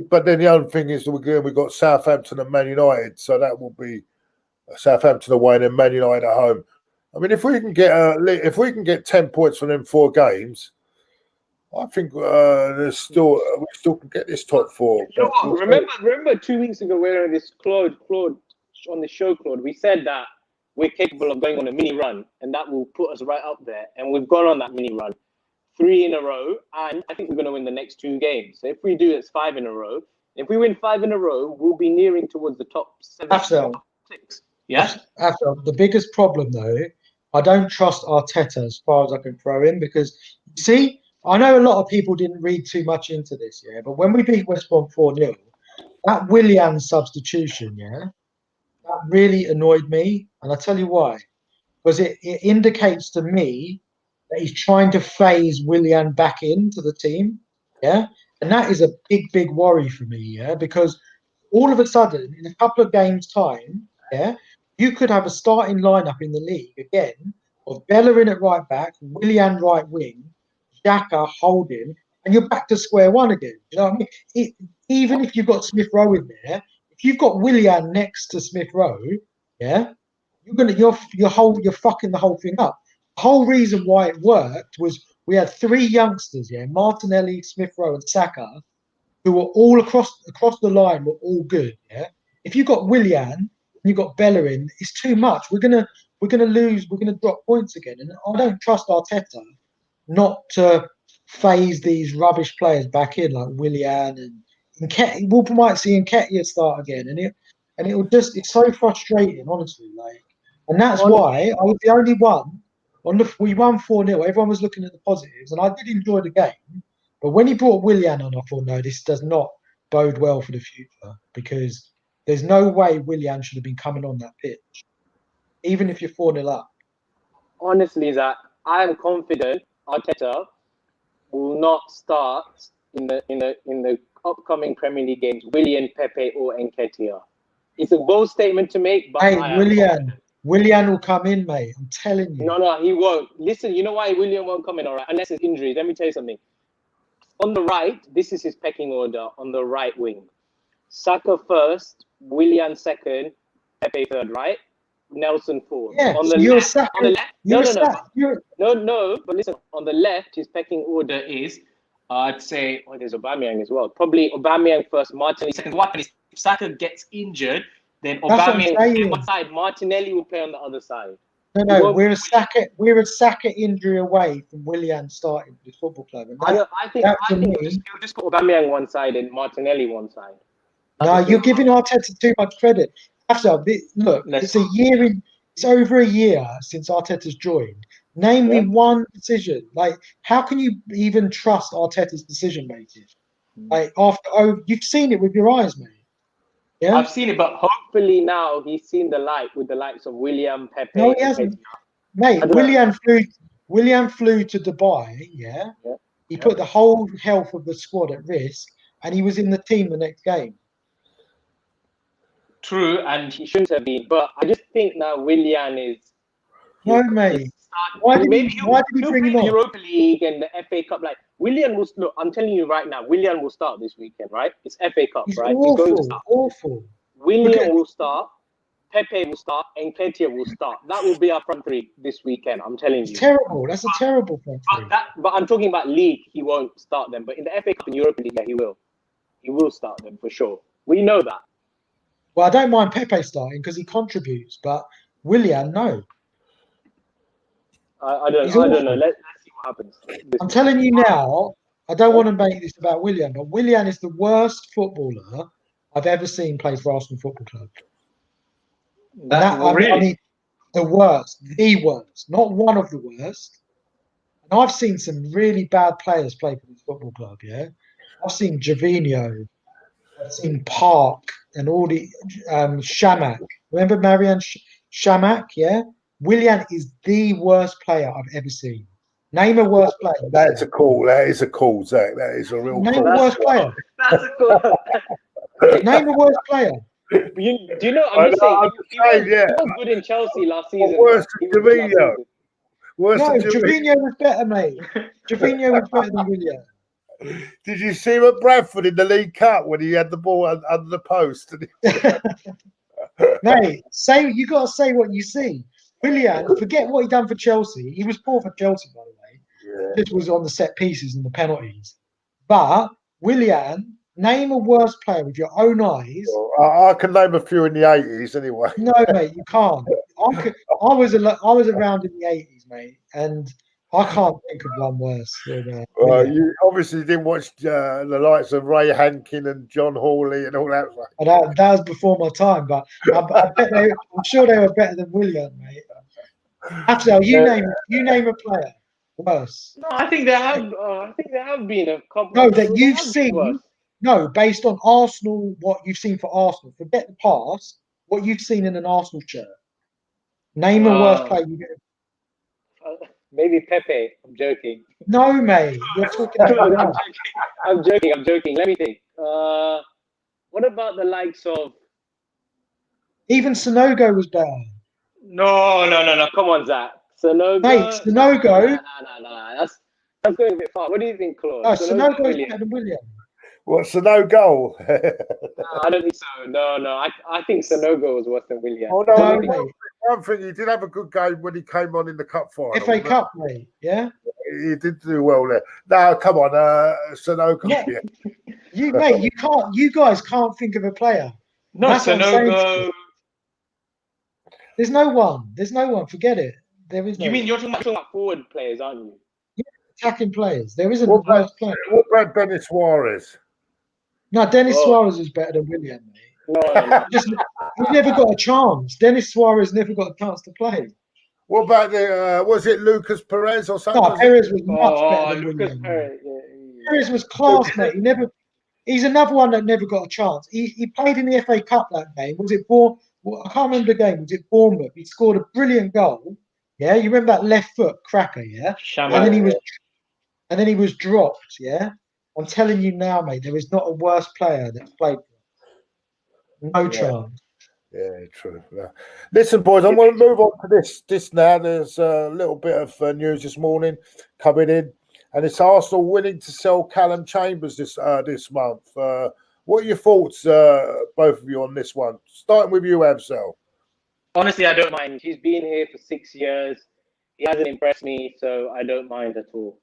But then the other thing is we've got Southampton and Man United, so that will be Southampton away and then Man United at home. I mean, if we can get 10 points from them 4 games, I think we still can get this top 4. You know what? Remember 2 weeks ago we were on this Claude on the show, Claude. We said that we're capable of going on a mini run, and that will put us right up there. And we've gone on that mini run 3 in a row, and I think we're going to win the next 2 games. So if we do, it's 5 in a row. If we win 5 in a row, we'll be nearing towards the top 7, top 6. Yeah. The biggest problem, though, I don't trust Arteta as far as I can throw him because, see, I know a lot of people didn't read too much into this, yeah, but when we beat West Brom 4-0, that Willian substitution, yeah, that really annoyed me. And I'll tell you why. Because it indicates to me that he's trying to phase Willian back into the team, yeah? And that is a big, big worry for me, yeah? Because all of a sudden, in a couple of games' time, yeah, you could have a starting lineup in the league again of Bellerin at right back, Willian right wing, Xhaka holding, and you're back to square one again. You know what I mean? Even if you've got Smith Rowe in there, if you've got Willian next to Smith Rowe, yeah, you're fucking the whole thing up. The whole reason why it worked was we had three youngsters, yeah, Martinelli, Smith Rowe, and Saka, who were all across the line, were all good. Yeah, if you got Willian and you got Bellerin, it's too much. We're gonna lose. We're gonna drop points again, and I don't trust Arteta not to phase these rubbish players back in like Willian and Nketiah. We might see Nketiah start again, and it'll just, it's so frustrating, honestly. Like, and that's why I was the only one we won 4-0. Everyone was looking at the positives, and I did enjoy the game. But when he brought Willian on, I thought, no, this does not bode well for the future because there's no way Willian should have been coming on that pitch, even if you're 4-0 up. Honestly, Zach, I am confident Arteta will not start in the upcoming Premier League games Willian, Pepe, or Nketiah. It's a bold statement to make, but hey, Willian will come in, mate. I'm telling you. No, he won't. Listen, you know why Willian won't come in, all right? Unless it's injury. Let me tell you something. On the right, this is his pecking order on the right wing. Saka first, Willian second, Pepe third, right? Nelson fourth. Yeah, on the you're left, Saka. on the left. No. No. But listen, on the left, his pecking order is, I'd say, there's Aubameyang as well. Probably Aubameyang first, Martinelli second. What if Saka gets injured? Then Aubameyang on one side, Martinelli will play on the other side. No, we're a Saka injury away from Willian starting for this football club. And I think you'll just put Aubameyang one side and Martinelli one side. No, you're giving Arteta too much credit. Look, it's over a year since Arteta's joined. Name me one decision. Like, how can you even trust Arteta's decision making? Like, you've seen it with your eyes, mate. Yeah, I've seen it, but hopefully now he's seen the light with the likes of William, Pepe. No, he hasn't. Mate, Willian flew to Dubai, yeah? He put the whole health of the squad at risk, and he was in the team the next game. True, and he shouldn't have been. But I just think now Willian is... No, mate. Why did he bring him on? Europa League and the FA Cup. Like, Willian will... Look, I'm telling you right now, Willian will start this weekend, right? It's FA Cup, He's right? Awful. Willian will start. Pepe will start. And Nketiah will start. That will be our front three this weekend, I'm telling you. It's terrible. That's a terrible front three. But I'm talking about league. He won't start them. But in the FA Cup and Europa League, yeah, he will. He will start them for sure. We know that. Well, I don't mind Pepe starting because he contributes, but Willian, no. I don't know. Let's see what happens. I'm telling you now, I don't want to make this about Willian, but Willian is the worst footballer I've ever seen play for Arsenal Football Club. Really? I mean, the worst, not one of the worst. And I've seen some really bad players play for this football club, yeah? I've seen Gervinho, I've seen Park, and all the Shamak. Remember Marian Shamak, yeah? Willian is the worst player I've ever seen. Name a worst player. That is a call, Zach. That is a real Name a worst player. That's a call. Name a worst player. Do you know? I'm just saying. He was good in Chelsea last season. Worse than Gervinho. Gervinho was better, mate. Gervinho was better than Willian. Did you see him at Bradford in the League Cup when he had the ball under the post? Mate, you got to say what you see. Willian, forget what he done for Chelsea. He was poor for Chelsea, by the way. Yeah. This was on the set pieces and the penalties. But Willian, name a worse player with your own eyes. Well, I can name a few in the 80s anyway. No, mate, you can't. I was around in the 80s, mate, and I can't think of one worse than you obviously didn't watch the likes of Ray Hankin and John Hawley and all that. That was before my time, but I'm sure they were better than Willian, mate. Actually, you name a player worse. No, I think they have. I think they have been a couple. No, that they you've have been worse. seen. No, based on Arsenal, what you've seen for Arsenal. Forget the past. What you've seen in an Arsenal shirt. Name a worse player. Maybe Pepe. I'm joking. No, mate. You're talking about. I'm joking. Let me think. What about the likes of? Even Sonogo was better. No. Come on, Zach. Sonogo. Mate, Sonogo. No. That's going a bit far. What do you think, Claude? No, Sonogo is better than Willian. What's the no goal? No, I don't think so. No. I think Sonogo was worse than Willian. Oh, no, mate. one thing, he did have a good game when he came on in the cup final. FA Cup, mate. Yeah. He did do well there. No, come on, Sonogo. Yeah. You guys can't think of a player. No, That's what I'm saying to Sonogo. you. There's no one. Forget it. There is no. You mean you're talking Talking about forward players, aren't you? attacking players? There isn't a What worse player. about Dennis Suarez? No, Dennis Suarez is better than Willian, mate. No. He's never got a chance. Dennis Suarez never got a chance to play. What about the was it Lucas Perez or something? No, Perez was much better than Lucas Willian. Perez. Perez was class, mate. He's another one that never got a chance. He played in the FA Cup that game. Was it I can't remember the game. Was it Bournemouth? He scored a brilliant goal. Yeah, you remember that left foot cracker, yeah? Shaman. And then he was dropped, yeah? I'm telling you now, mate, there is not a worse player that's played for him. No chance. Yeah, true. Yeah. Listen, boys, I'm going to move on to this now. There's a little bit of news this morning coming in, and it's Arsenal willing to sell Callum Chambers this month. What are your thoughts, both of you, on this one? Starting with you, Absel. Honestly, I don't mind. He's been here for 6 years. He hasn't impressed me, so I don't mind at all.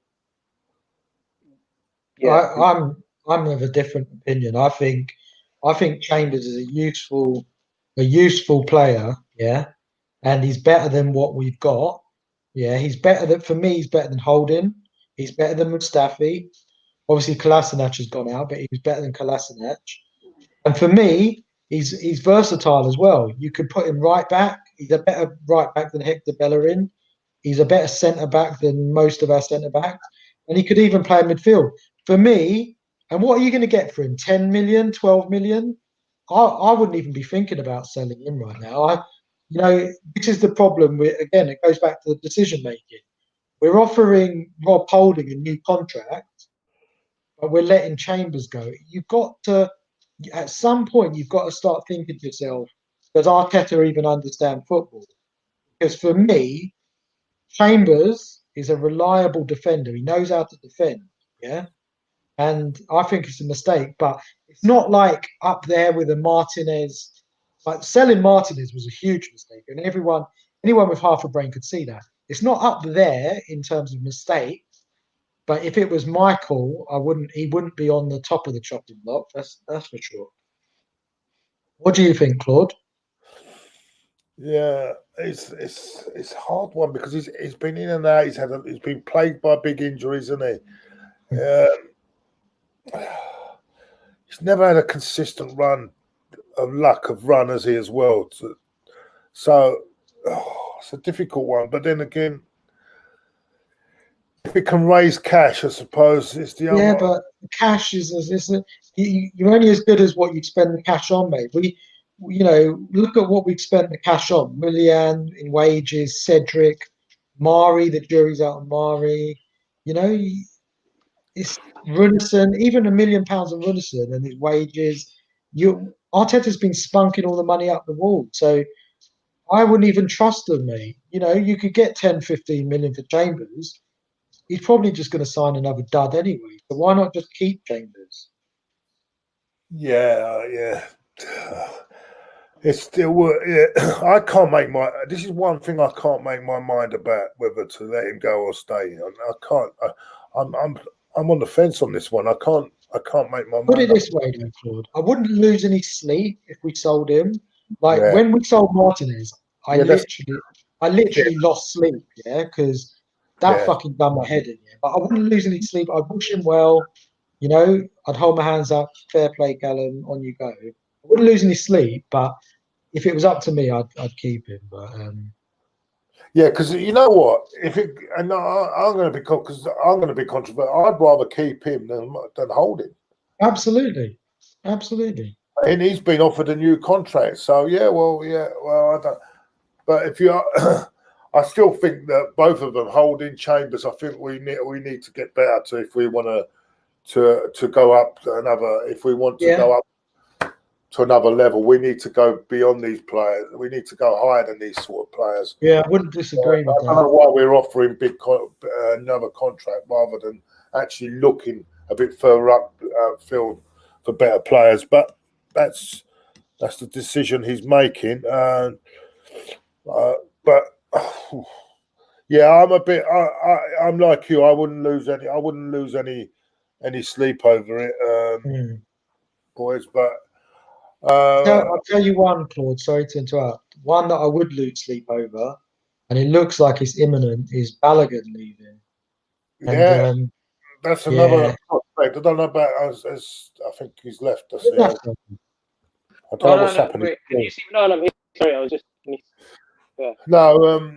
Yeah. I'm of a different opinion. I think Chambers is a useful player, yeah, and he's better than what we've got. Yeah, he's better than Holding. He's better than Mustafi. Obviously, Kolasinac has gone out, but he's better than Kolasinac. And for me, he's versatile as well. You could put him right back. He's a better right back than Hector Bellerin. He's a better centre back than most of our centre backs, and he could even play in midfield. For me, and what are you going to get for him? 10 million, 12 million? I wouldn't even be thinking about selling him right now. This is the problem. Again, it goes back to the decision making. We're offering Rob Holding a new contract, but we're letting Chambers go. You've got to, at some point, you've got to start thinking to yourself, does Arteta even understand football? Because for me, Chambers is a reliable defender. He knows how to defend, yeah? And I think it's a mistake, but it's not like up there with a Martinez. Like selling Martinez was a huge mistake, and anyone with half a brain could see that. It's not up there in terms of mistake, but if it was Michael, he wouldn't be on the top of the chopping block. That's for sure. What do you think, Claude? Yeah, it's a hard one because he's been in and out. He's been plagued by big injuries, hasn't he? He's never had a consistent run of luck of run, has he, as well? So it's a difficult one. But then again, if it can raise cash, I suppose it's the other. Yeah, but cash you're only as good as what you spend the cash on, mate. Look at what we've spent the cash on. Willian in wages, Cedric, Mari, the jury's out on Mari. It's Runnison, even £1 million of Runnison and his wages. Arteta's been spunking all the money up the wall. So I wouldn't even trust them, mate. You could get 10, 15 million for Chambers. He's probably just going to sign another dud anyway. So why not just keep Chambers? Yeah. It's still. I can't make this is one thing I can't make my mind about whether to let him go or stay. I can't. I'm on the fence on this one. I can't make my mind. Put it this way, though, Claude. I wouldn't lose any sleep if we sold him. When we sold Martinez, I literally lost sleep. Yeah, because that fucking done my head in. Yeah, but I wouldn't lose any sleep. I'd wish him well. I'd hold my hands up. Fair play, Callum. On you go. I wouldn't lose any sleep, but if it was up to me, I'd keep him. But Yeah, because you know what? I'm going to be controversial. I'd rather keep him than hold him. Absolutely. And he's been offered a new contract. So well, I don't. But if you are, I still think that both of them holding Chambers. I think we need to get better to if we want to go up another. If we want to go up to another level, we need to go beyond these players. We need to go higher than these sort of players. Yeah, I wouldn't disagree with I don't know why we're offering another contract rather than actually looking a bit further up field for better players. But that's the decision he's making. But yeah, I'm a bit. I'm like you. I wouldn't lose any sleep over it, boys. But I'll tell you one, Claude. Sorry to interrupt. One that I would lose sleep over, and it looks like it's imminent, is Bellerin leaving. And, that's another prospect. I don't know about as I think he's left us. I don't know what's happening. Wait, can you see? No, I'm here. Sorry, I was just. Yeah. No,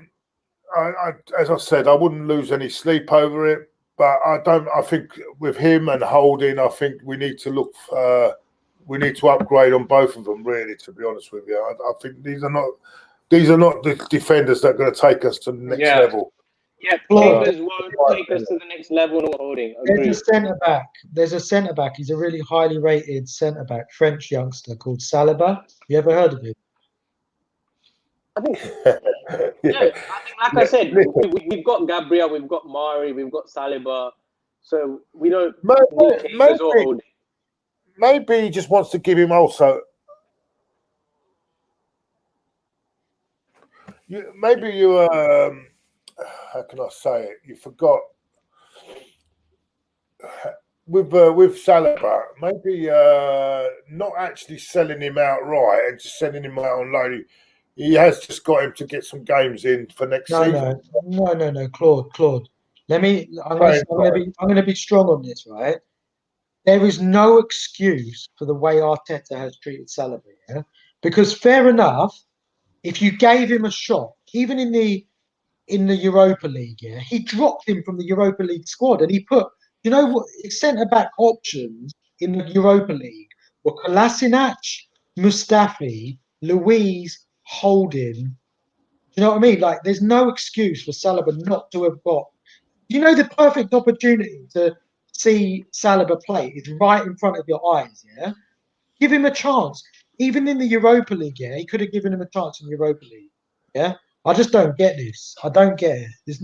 I as I said, I wouldn't lose any sleep over it. But I think with him and Holding, I think we need to look. We need to upgrade on both of them. Really, to be honest with you, I think these are not the defenders that are going to take us to the next level. Yeah, Chambers won't take us to the next level. Not Holding. There's a centre back. He's a really highly rated centre back, French youngster called Saliba. You ever heard of him? I think, like I said, we've got Gabriel, we've got Mari, we've got Saliba, so we don't need Chambers or Holding. Maybe he just wants to give him also. How can I say it? You forgot with Saliba. Maybe not actually selling him outright and just sending him out on loan. He has just got him to get some games in for next season. No, Claude. I'm going to be strong on this, right? There is no excuse for the way Arteta has treated Saliba, yeah? Because fair enough, if you gave him a shot, even in the Europa League, yeah, he dropped him from the Europa League squad, and he put, you know what, his centre back options in the Europa League were Kolasinac, Mustafi, Luiz, Holding. You know what I mean? Like, there's no excuse for Saliba not to have got. You know, the perfect opportunity to see Saliba play is right in front of your eyes. Yeah, give him a chance. Even in the Europa League, yeah, he could have given him a chance in the Europa League. Yeah, I just don't get this. I don't get it.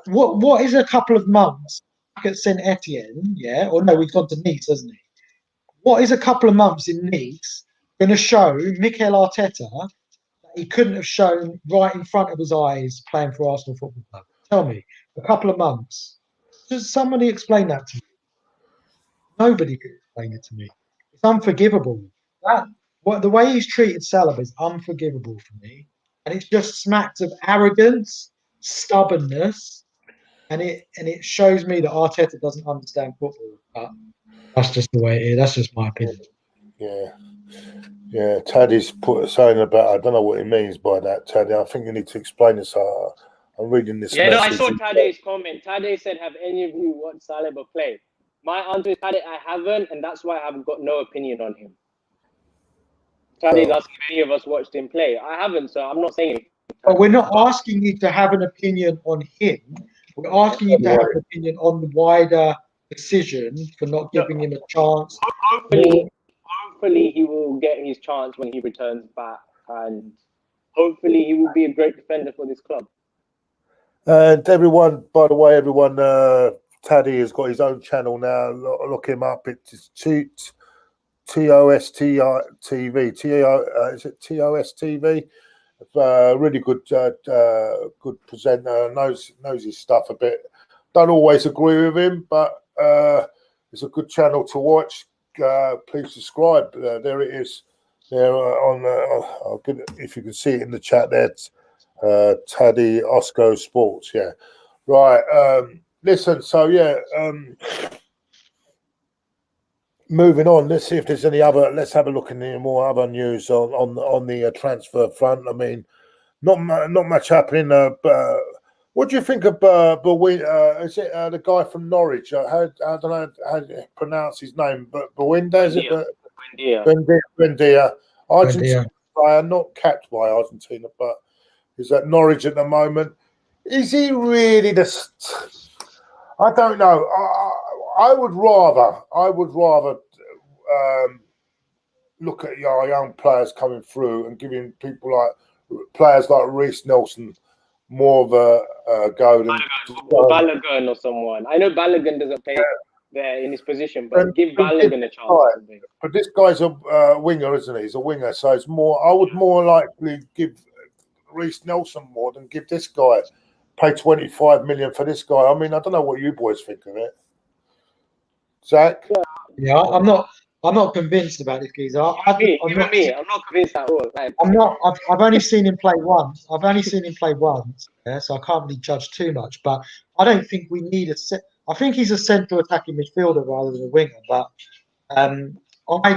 What is a couple of months back at Saint Etienne? Yeah, or no, we've gone to Nice, hasn't he? What is a couple of months in Nice going to show Mikel Arteta that he couldn't have shown right in front of his eyes playing for Arsenal Football Club? Tell me, a couple of months. Does somebody explain that to me? Nobody could explain it to me. It's unforgivable. The way he's treated Saliba is unforgivable for me, and it's just smacks of arrogance, stubbornness, and it shows me that Arteta doesn't understand football. But that's just the way it is. That's just my opinion. Yeah. Taddy's put saying about. I don't know what he means by that, Taddy. I think you need to explain this. I'm reading this. Yeah, no, I saw Taddy's comment. Taddy said, "Have any of you watched Saliba play?" My answer is, Taddy, I haven't, and that's why I've got no opinion on him. Taddy's asking if any of us watched him play. I haven't, so I'm not saying anything. But we're not asking you to have an opinion on him. We're asking you to have an opinion on the wider decision for not giving him a chance. Hopefully he will get his chance when he returns back, and hopefully he will be a great defender for this club. And everyone, by the way, Taddy has got his own channel now. Look him up. It's TOSTV. Is it TOSTV? Really good presenter. Knows his stuff a bit. Don't always agree with him, but it's a good channel to watch. Please subscribe. There it is. There I'll give it, if you can see it in the chat there. Taddy Osco Sports. Yeah. Right. Listen. So yeah. Moving on, let's see if there's any other. Let's have a look in more other news on the transfer front. I mean, not much happening. But what do you think of is it the guy from Norwich? I don't know how to pronounce his name, but Buendia, is it? Buendia. Argentina player, not capped by Argentina, but he's at Norwich at the moment. Is he really I don't know. I would rather look at our young players coming through and giving people like players like Reece Nelson more of a go than Balogun or someone. I know Balogun doesn't play there in his position, but give Balogun a chance. But this guy's a winger, isn't he? He's a winger, so it's more. I would more likely give Reece Nelson more than give this guy. Pay 25 million for this guy. I mean, I don't know what you boys think of it. Zach? Yeah, I'm not convinced about this geezer. I'm not convinced at all. Like, I've only seen him play once. Yeah, so I can't really judge too much. But I don't think we need I think he's a central attacking midfielder rather than a winger. But I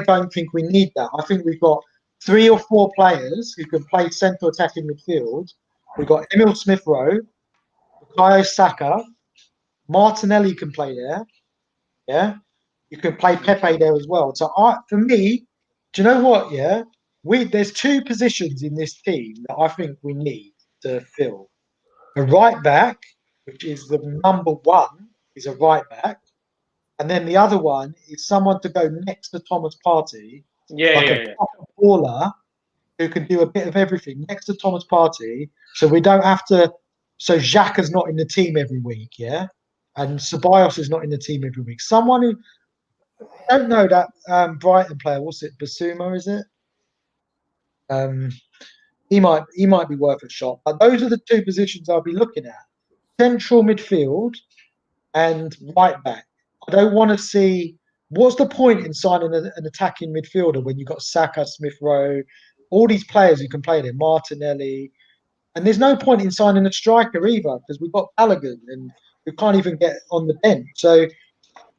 don't think we need that. I think we've got 3 or 4 players who can play central attacking midfield. We've got Emil Smith-Rowe, Bukayo Saka, Martinelli can play there. Yeah, you can play Pepe there as well. So for me, do you know what? Yeah, there's 2 positions in this team that I think we need to fill. A right back, which is the number 1, is a right back, and then the other one is someone to go next to Thomas Partey, a baller who can do a bit of everything next to Thomas Partey, so we don't have to. So Xhaka's not in the team every week, yeah, and Ceballos is not in the team every week. Someone who I don't know that Brighton player. What's it? Basuma, is it? He might be worth a shot. But those are the 2 positions I'll be looking at: central midfield and right back. I don't want to see. What's the point in signing an attacking midfielder when you've got Saka, Smith-Rowe, all these players who can play there, Martinelli, and there's no point in signing a striker either because we've got Balogun and we can't even get on the bench. So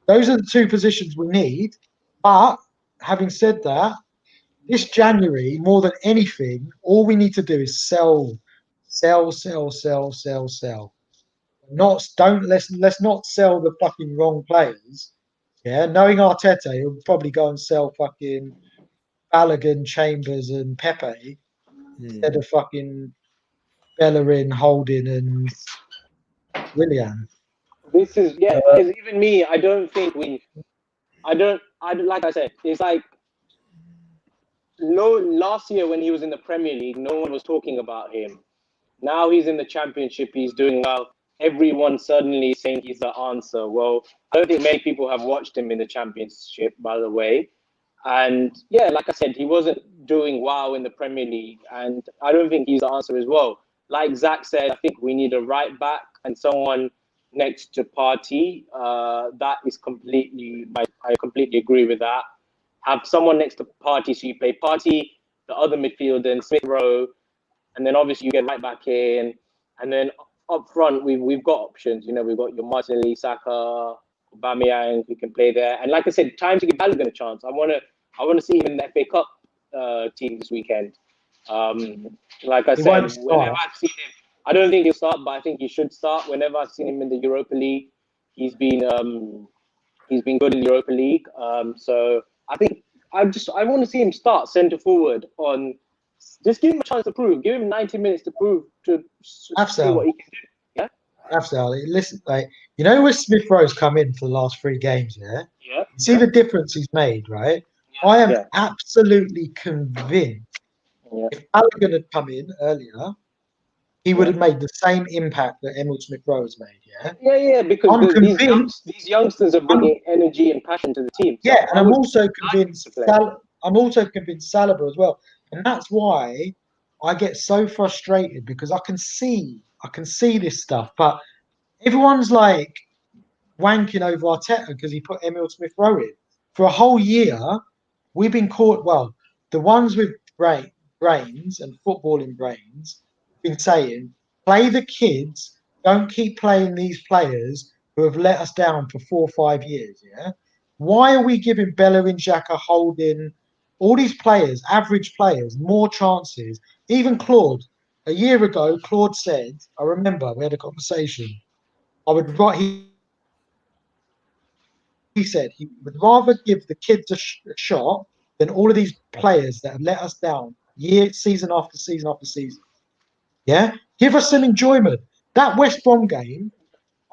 those are the 2 positions we need. But having said that, this January, more than anything, all we need to do is sell. Let's not sell the fucking wrong players. Yeah, knowing Arteta, he'll probably go and sell fucking Balogun, Chambers, and Pepe instead of fucking Bellerin, Holding, and Willian. This is because even me, I don't think like I said, it's like last year when he was in the Premier League, no one was talking about him. Now he's in the Championship, he's doing well. Everyone suddenly saying he's the answer. Well, I don't think many people have watched him in the Championship, by the way. And yeah, like I said, he wasn't doing well in the Premier League, and I don't think he's the answer as well. Like Zach said, I think we need a right back and someone next to Partey. That is I completely agree with that. Have someone next to Partey, so you play Partey, the other midfielder, and Smith-Rowe, and then obviously you get right back in, and then up front we've got options. You know, we've got your Martinelli, Saka, Aubameyang who can play there, and like I said, time to give Balogun a chance. I want to see him in the FA Cup team this weekend. Like I said, whenever I've seen him, I don't think he'll start, but I think he should start. Whenever I've seen him in the Europa League, he's been good in the Europa League. So I think I want to see him start centre forward on. Just give him a chance to prove. Give him 90 minutes to prove to see what he can do. Yeah. Absolutely. Listen, like you know where Smith-Rowe's come in for the last 3 games, yeah? Yeah. See the difference he's made, right? Yeah. I am absolutely convinced if Balogun had come in earlier, he would have made the same impact that Emil Smith-Rowe has made, yeah? Yeah, because these youngsters are bringing energy and passion to the team. So yeah, and I'm also convinced Saliba as well. And that's why I get so frustrated because I can see this stuff, but everyone's like wanking over Arteta because he put Emil Smith-Rowe in. For a whole year, we've been caught. Well, the ones with brains and footballing brains been saying, play the kids. Don't keep playing these players who have let us down for 4 or 5 years. Yeah, why are we giving Bellerin, Xhaka, Holding, all these players, average players, more chances? Even Claude. A year ago, Claude said, I remember we had a conversation. I would write. He said he would rather give the kids a shot than all of these players that have let us down season after season after season. Yeah, give us some enjoyment. That West Brom game,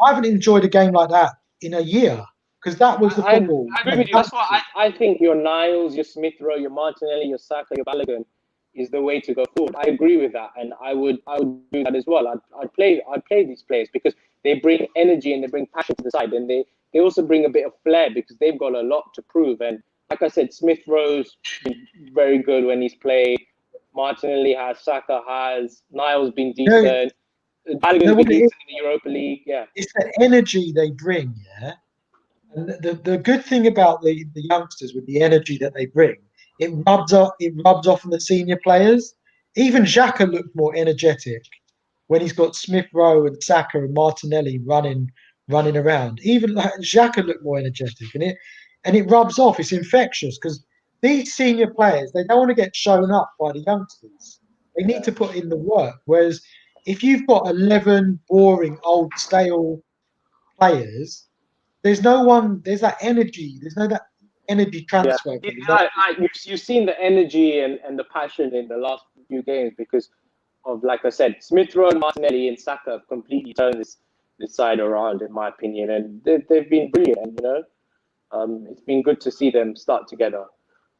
I haven't enjoyed a game like that in a year because that was the football. I agree with you. That's why I think your Niles, your Smith Rowe, your Martinelli, your Saka, your Balogun is the way to go forward. I agree with that, and I would do that as well. I'd play these players because they bring energy and they bring passion to the side, and they also bring a bit of flair because they've got a lot to prove. And like I said, Smith Rowe's been very good when he's played. Martinelli has, Saka has, Niles been decent. Balogun's been decent in the Europa League. Yeah, it's the energy they bring. Yeah, and the good thing about the youngsters with the energy that they bring, it rubs off on the senior players. Even Xhaka looked more energetic when he's got Smith Rowe and Saka and Martinelli running around. Even like Xhaka looked more energetic, and it rubs off. It's infectious because these senior players, they don't want to get shown up by the youngsters. They need to put in the work. Whereas if you've got 11 boring, old, stale players, there's that energy. There's no that energy transfer. Yeah. You've seen the energy and the passion in the last few games because of, like I said, Smith Rowe, Martinelli, and Saka have completely turned this side around, in my opinion, and they've been brilliant. It's been good to see them start together.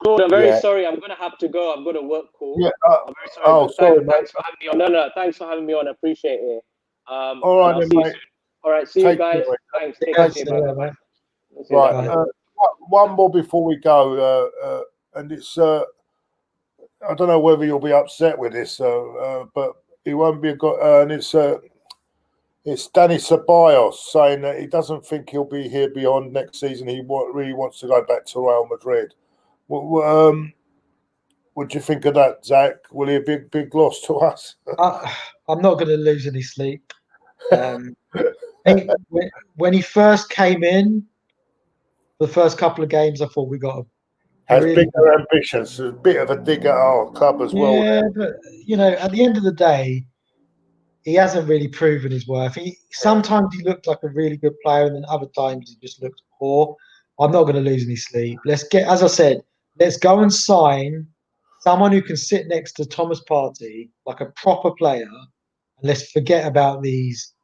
Claude, I'm very sorry. I'm gonna have to go. I've got a work call. Yeah. I'm very sorry. Thanks for having me on. No, thanks for having me on. I appreciate it. All right, then, mate. All right, see you guys. Thanks. Take care. Bye. Right. One more before we go, and it's I don't know whether you'll be upset with this, but he won't be and it's Danny Ceballos saying that he doesn't think he'll be here beyond next season. He really wants to go back to Real Madrid. What do you think of that, Zach? Will he be a big loss to us? I'm not going to lose any sleep. When he first came in, the first couple of games, I thought we got has bigger ambitions, a bit of a dig at our club as well. Yeah, but at the end of the day, he hasn't really proven his worth. Sometimes he looked like a really good player, and then other times he just looked poor. I'm not going to lose any sleep. As I said, let's go and sign someone who can sit next to Thomas Partey, like a proper player, and let's forget about these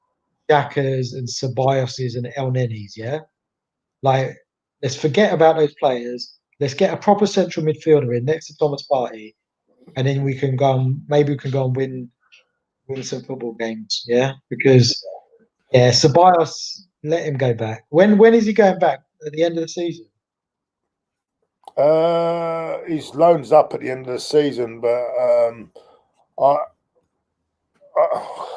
Xhakas and Ceballoses and El Nenis, yeah? Like, let's forget about those players. Let's get a proper central midfielder in next to Thomas Partey, and then we can go and win some football games, yeah? Because Ceballos, let him go back. When is he going back? At the end of the season? His loan's up at the end of the season, but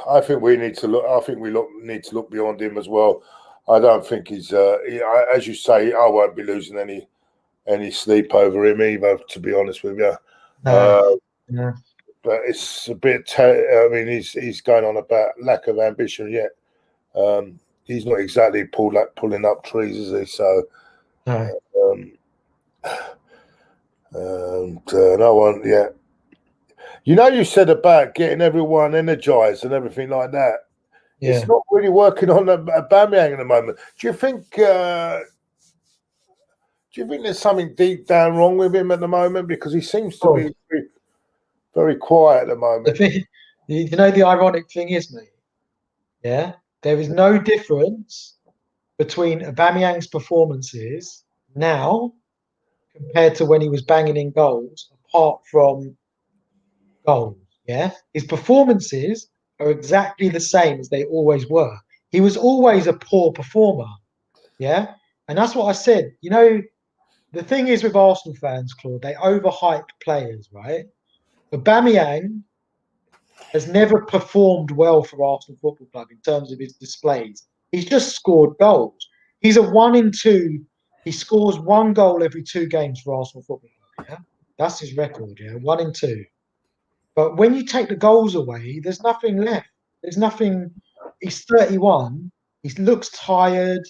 I think we need to look. I think we need to look beyond him as well. I don't think he's. As you say, I won't be losing any sleep over him either. To be honest with you, no. But it's a bit. I mean, he's going on about lack of ambition yet. He's not exactly pulling up trees, is he? So, no one. Yeah. You said about getting everyone energized and everything like that. Yeah. It's not really working on Aubameyang at the moment. Do you think there's something deep down wrong with him at the moment? Because he seems to be very, very quiet at the moment. The ironic thing is, mate, there is no difference between Aubameyang's performances now compared to when he was banging in goals, apart from goals. Yeah, his performances are exactly the same as they always were. He was always a poor performer. Yeah, and that's what I said. The thing is with Arsenal fans, Claude, they overhype players, right? Aubameyang has never performed well for Arsenal Football Club in terms of his displays. He's just scored goals. He's a 1 in 2. He scores 1 goal every 2 games for Arsenal Football Club. Yeah, that's his record. Yeah, 1 in 2. But when you take the goals away, there's nothing left. There's nothing. He's 31. He looks tired.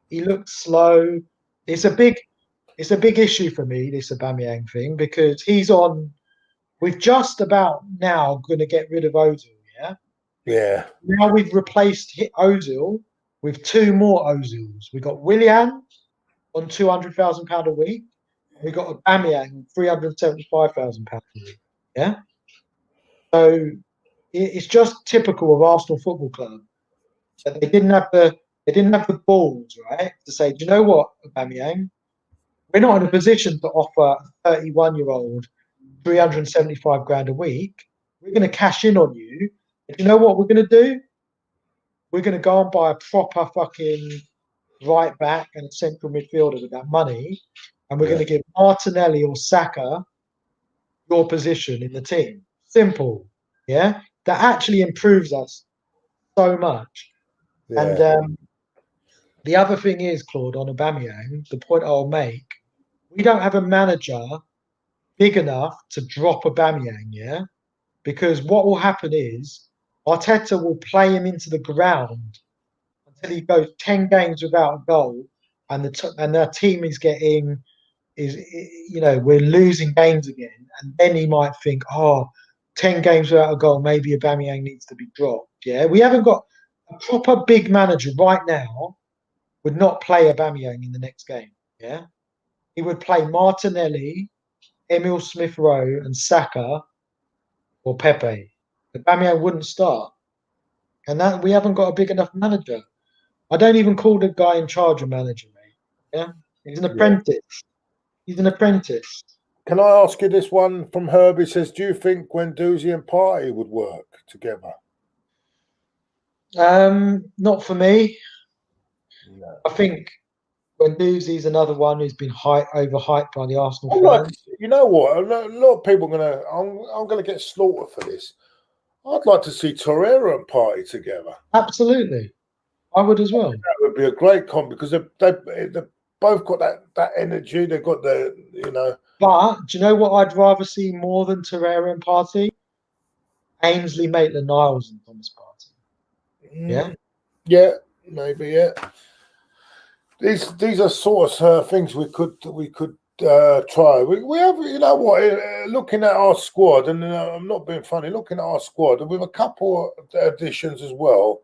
He looks slow. It's a big issue for me, this Aubameyang thing, because he's on we've just about now going to get rid of Ozil, yeah? Yeah. Now we've replaced Ozil with 2 more Ozils. We've got Willian on £200,000 a week. We've got Aubameyang on £375,000 a week, yeah? So it's just typical of Arsenal Football Club that they didn't have the balls, right, to say, do you know what, Aubameyang? We're not in a position to offer a 31-year-old 375 grand a week. We're going to cash in on you. And you know what we're going to do? We're going to go and buy a proper fucking right back and a central midfielder with that money. And we're going to give Martinelli or Saka your position in the team. Simple. Yeah? That actually improves us so much. Yeah. And the other thing is, Claude, on Aubameyang, the point I'll make, we don't have a manager big enough to drop Aubameyang, yeah? Because what will happen is Arteta will play him into the ground until he goes 10 games without a goal, and their team is we're losing games again, and then he might think, 10 games without a goal, maybe Aubameyang needs to be dropped. Yeah, we haven't got a proper big manager right now. Would not play Aubameyang in the next game. Yeah, he would play Martinelli, Emil Smith-Rowe, and Saka or Pepe. Aubameyang wouldn't start, and that we haven't got a big enough manager. I don't even call the guy in charge a manager, mate. Yeah, he's an apprentice. He's an apprentice. Can I ask you this one from Herb? He says, do you think Guendouzi and Partey would work together? Not for me. No. I think Guendouzi's another one who's been overhyped by the Arsenal fans. You know what? A lot of people are I'm gonna get slaughtered for this. I'd like to see Torreira and Partey together. Absolutely, I would as well. That would be a great comp because they both got that energy. They've got But do you know what I'd rather see more than Torreira and Partey? Ainsley, Maitland-Niles, and Thomas Partey. Yeah, yeah, maybe. Yeah, these are sort of things we could try. We have, you know what? Looking at our squad, and I'm not being funny. Looking at our squad, and with a couple of additions as well.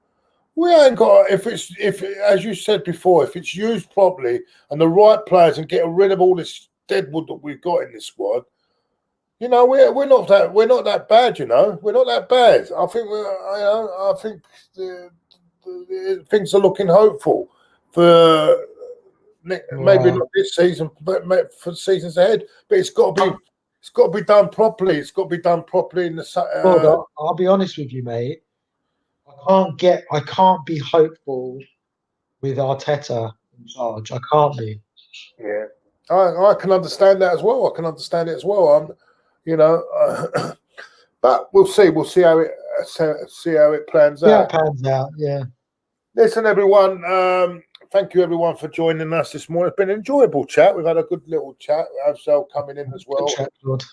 We ain't got if as you said before, if it's used properly and the right players and getting rid of all this deadwood that we've got in this squad, you know, we're not that bad. You know, we're not that bad. I think the things are looking hopeful for maybe not this season, but for seasons ahead. But it's got to be done properly. It's got to be done properly in the. I'll be honest with you, mate. I can't be hopeful with Arteta in charge. I can't be. Yeah, I can understand that as well. I can understand it as well. But we'll see. We'll see how it plans out. Yeah, it pans out. Yeah. Listen, everyone. Thank you, everyone, for joining us this morning. It's been an enjoyable chat. We've had a good little chat. Ozil coming in as well. Good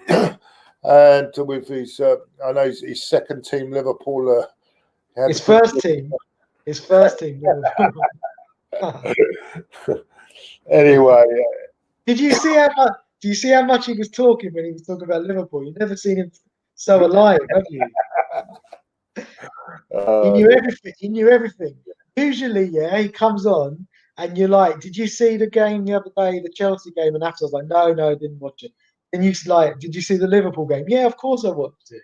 chat, and with his, I know his second team, Liverpool. His first team. Anyway, did you see how much? Do you see how much he was talking when he was talking about Liverpool? You've never seen him so alive, have you? He knew everything. He knew everything. Usually, he comes on and you're like, "Did you see the game the other day, the Chelsea game?" And after I was like, "No, I didn't watch it." And you like, "Did you see the Liverpool game?" Yeah, of course I watched it.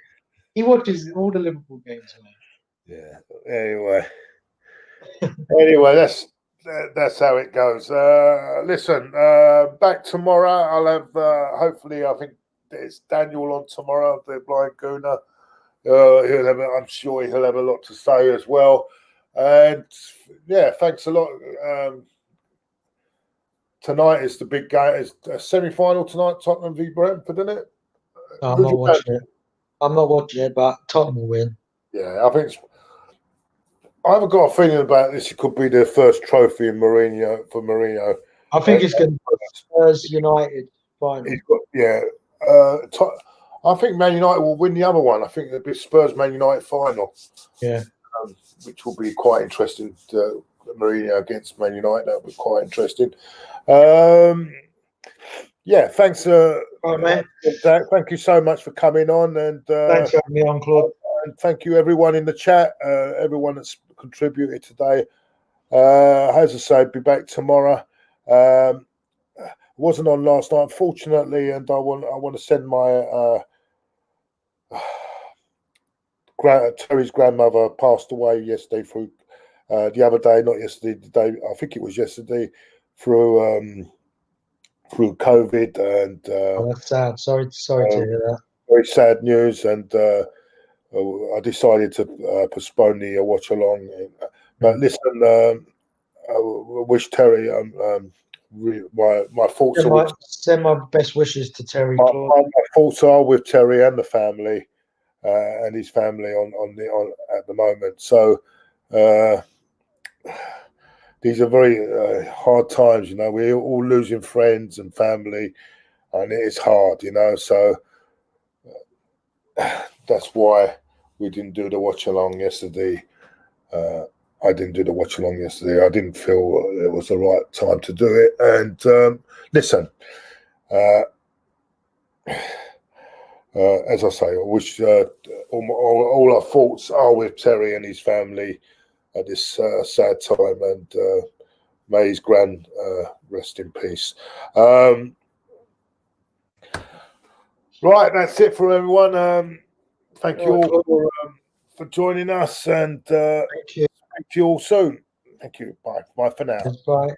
He watches all the Liverpool games. Man. Yeah. Anyway, that's how it goes. Listen, back tomorrow. I'll have hopefully. I think it's Daniel on tomorrow. The blind Gooner. I'm sure he'll have a lot to say as well. And yeah, thanks a lot. Tonight is the big game. It's a semi-final tonight. Tottenham v Brentford, isn't it? I'm not watching it, but Tottenham will win. Yeah, I haven't got a feeling about this. It could be their first trophy in Mourinho. I think it's going to be Spurs United final. I think Man United will win the other one. I think it'll be Spurs Man United final. Yeah, which will be quite interesting. Mourinho against Man United, that would be quite interesting. yeah, thanks, All right, mate. Zach. Thank you so much for coming on, and Thanks for having me on, Claude. and thank you everyone in the chat, everyone that's contributed today. As I say, be back tomorrow. Wasn't on last night, unfortunately, and I want to send my Terry's grandmother passed away yesterday through the other day, not yesterday, the day, I think it was yesterday, through COVID, and That's sad. Sorry to hear that. very sad news, and I decided to postpone the watch along. But listen, I wish Terry my thoughts Send my best wishes to Terry. my thoughts are with Terry and the family, and his family on at the moment. So these are very hard times, you know. We're all losing friends and family, and it is hard, you know. So that's why we didn't do the watch along yesterday. I didn't do the watch along yesterday. I didn't feel it was the right time to do it. And listen, as I say, I wish all our thoughts are with Terry and his family at this sad time, and may his grand rest in peace. Right, that's it for everyone. Thank you all for joining us, and Thank you. speak to you all soon. Thank you. Bye. Bye for now. Bye.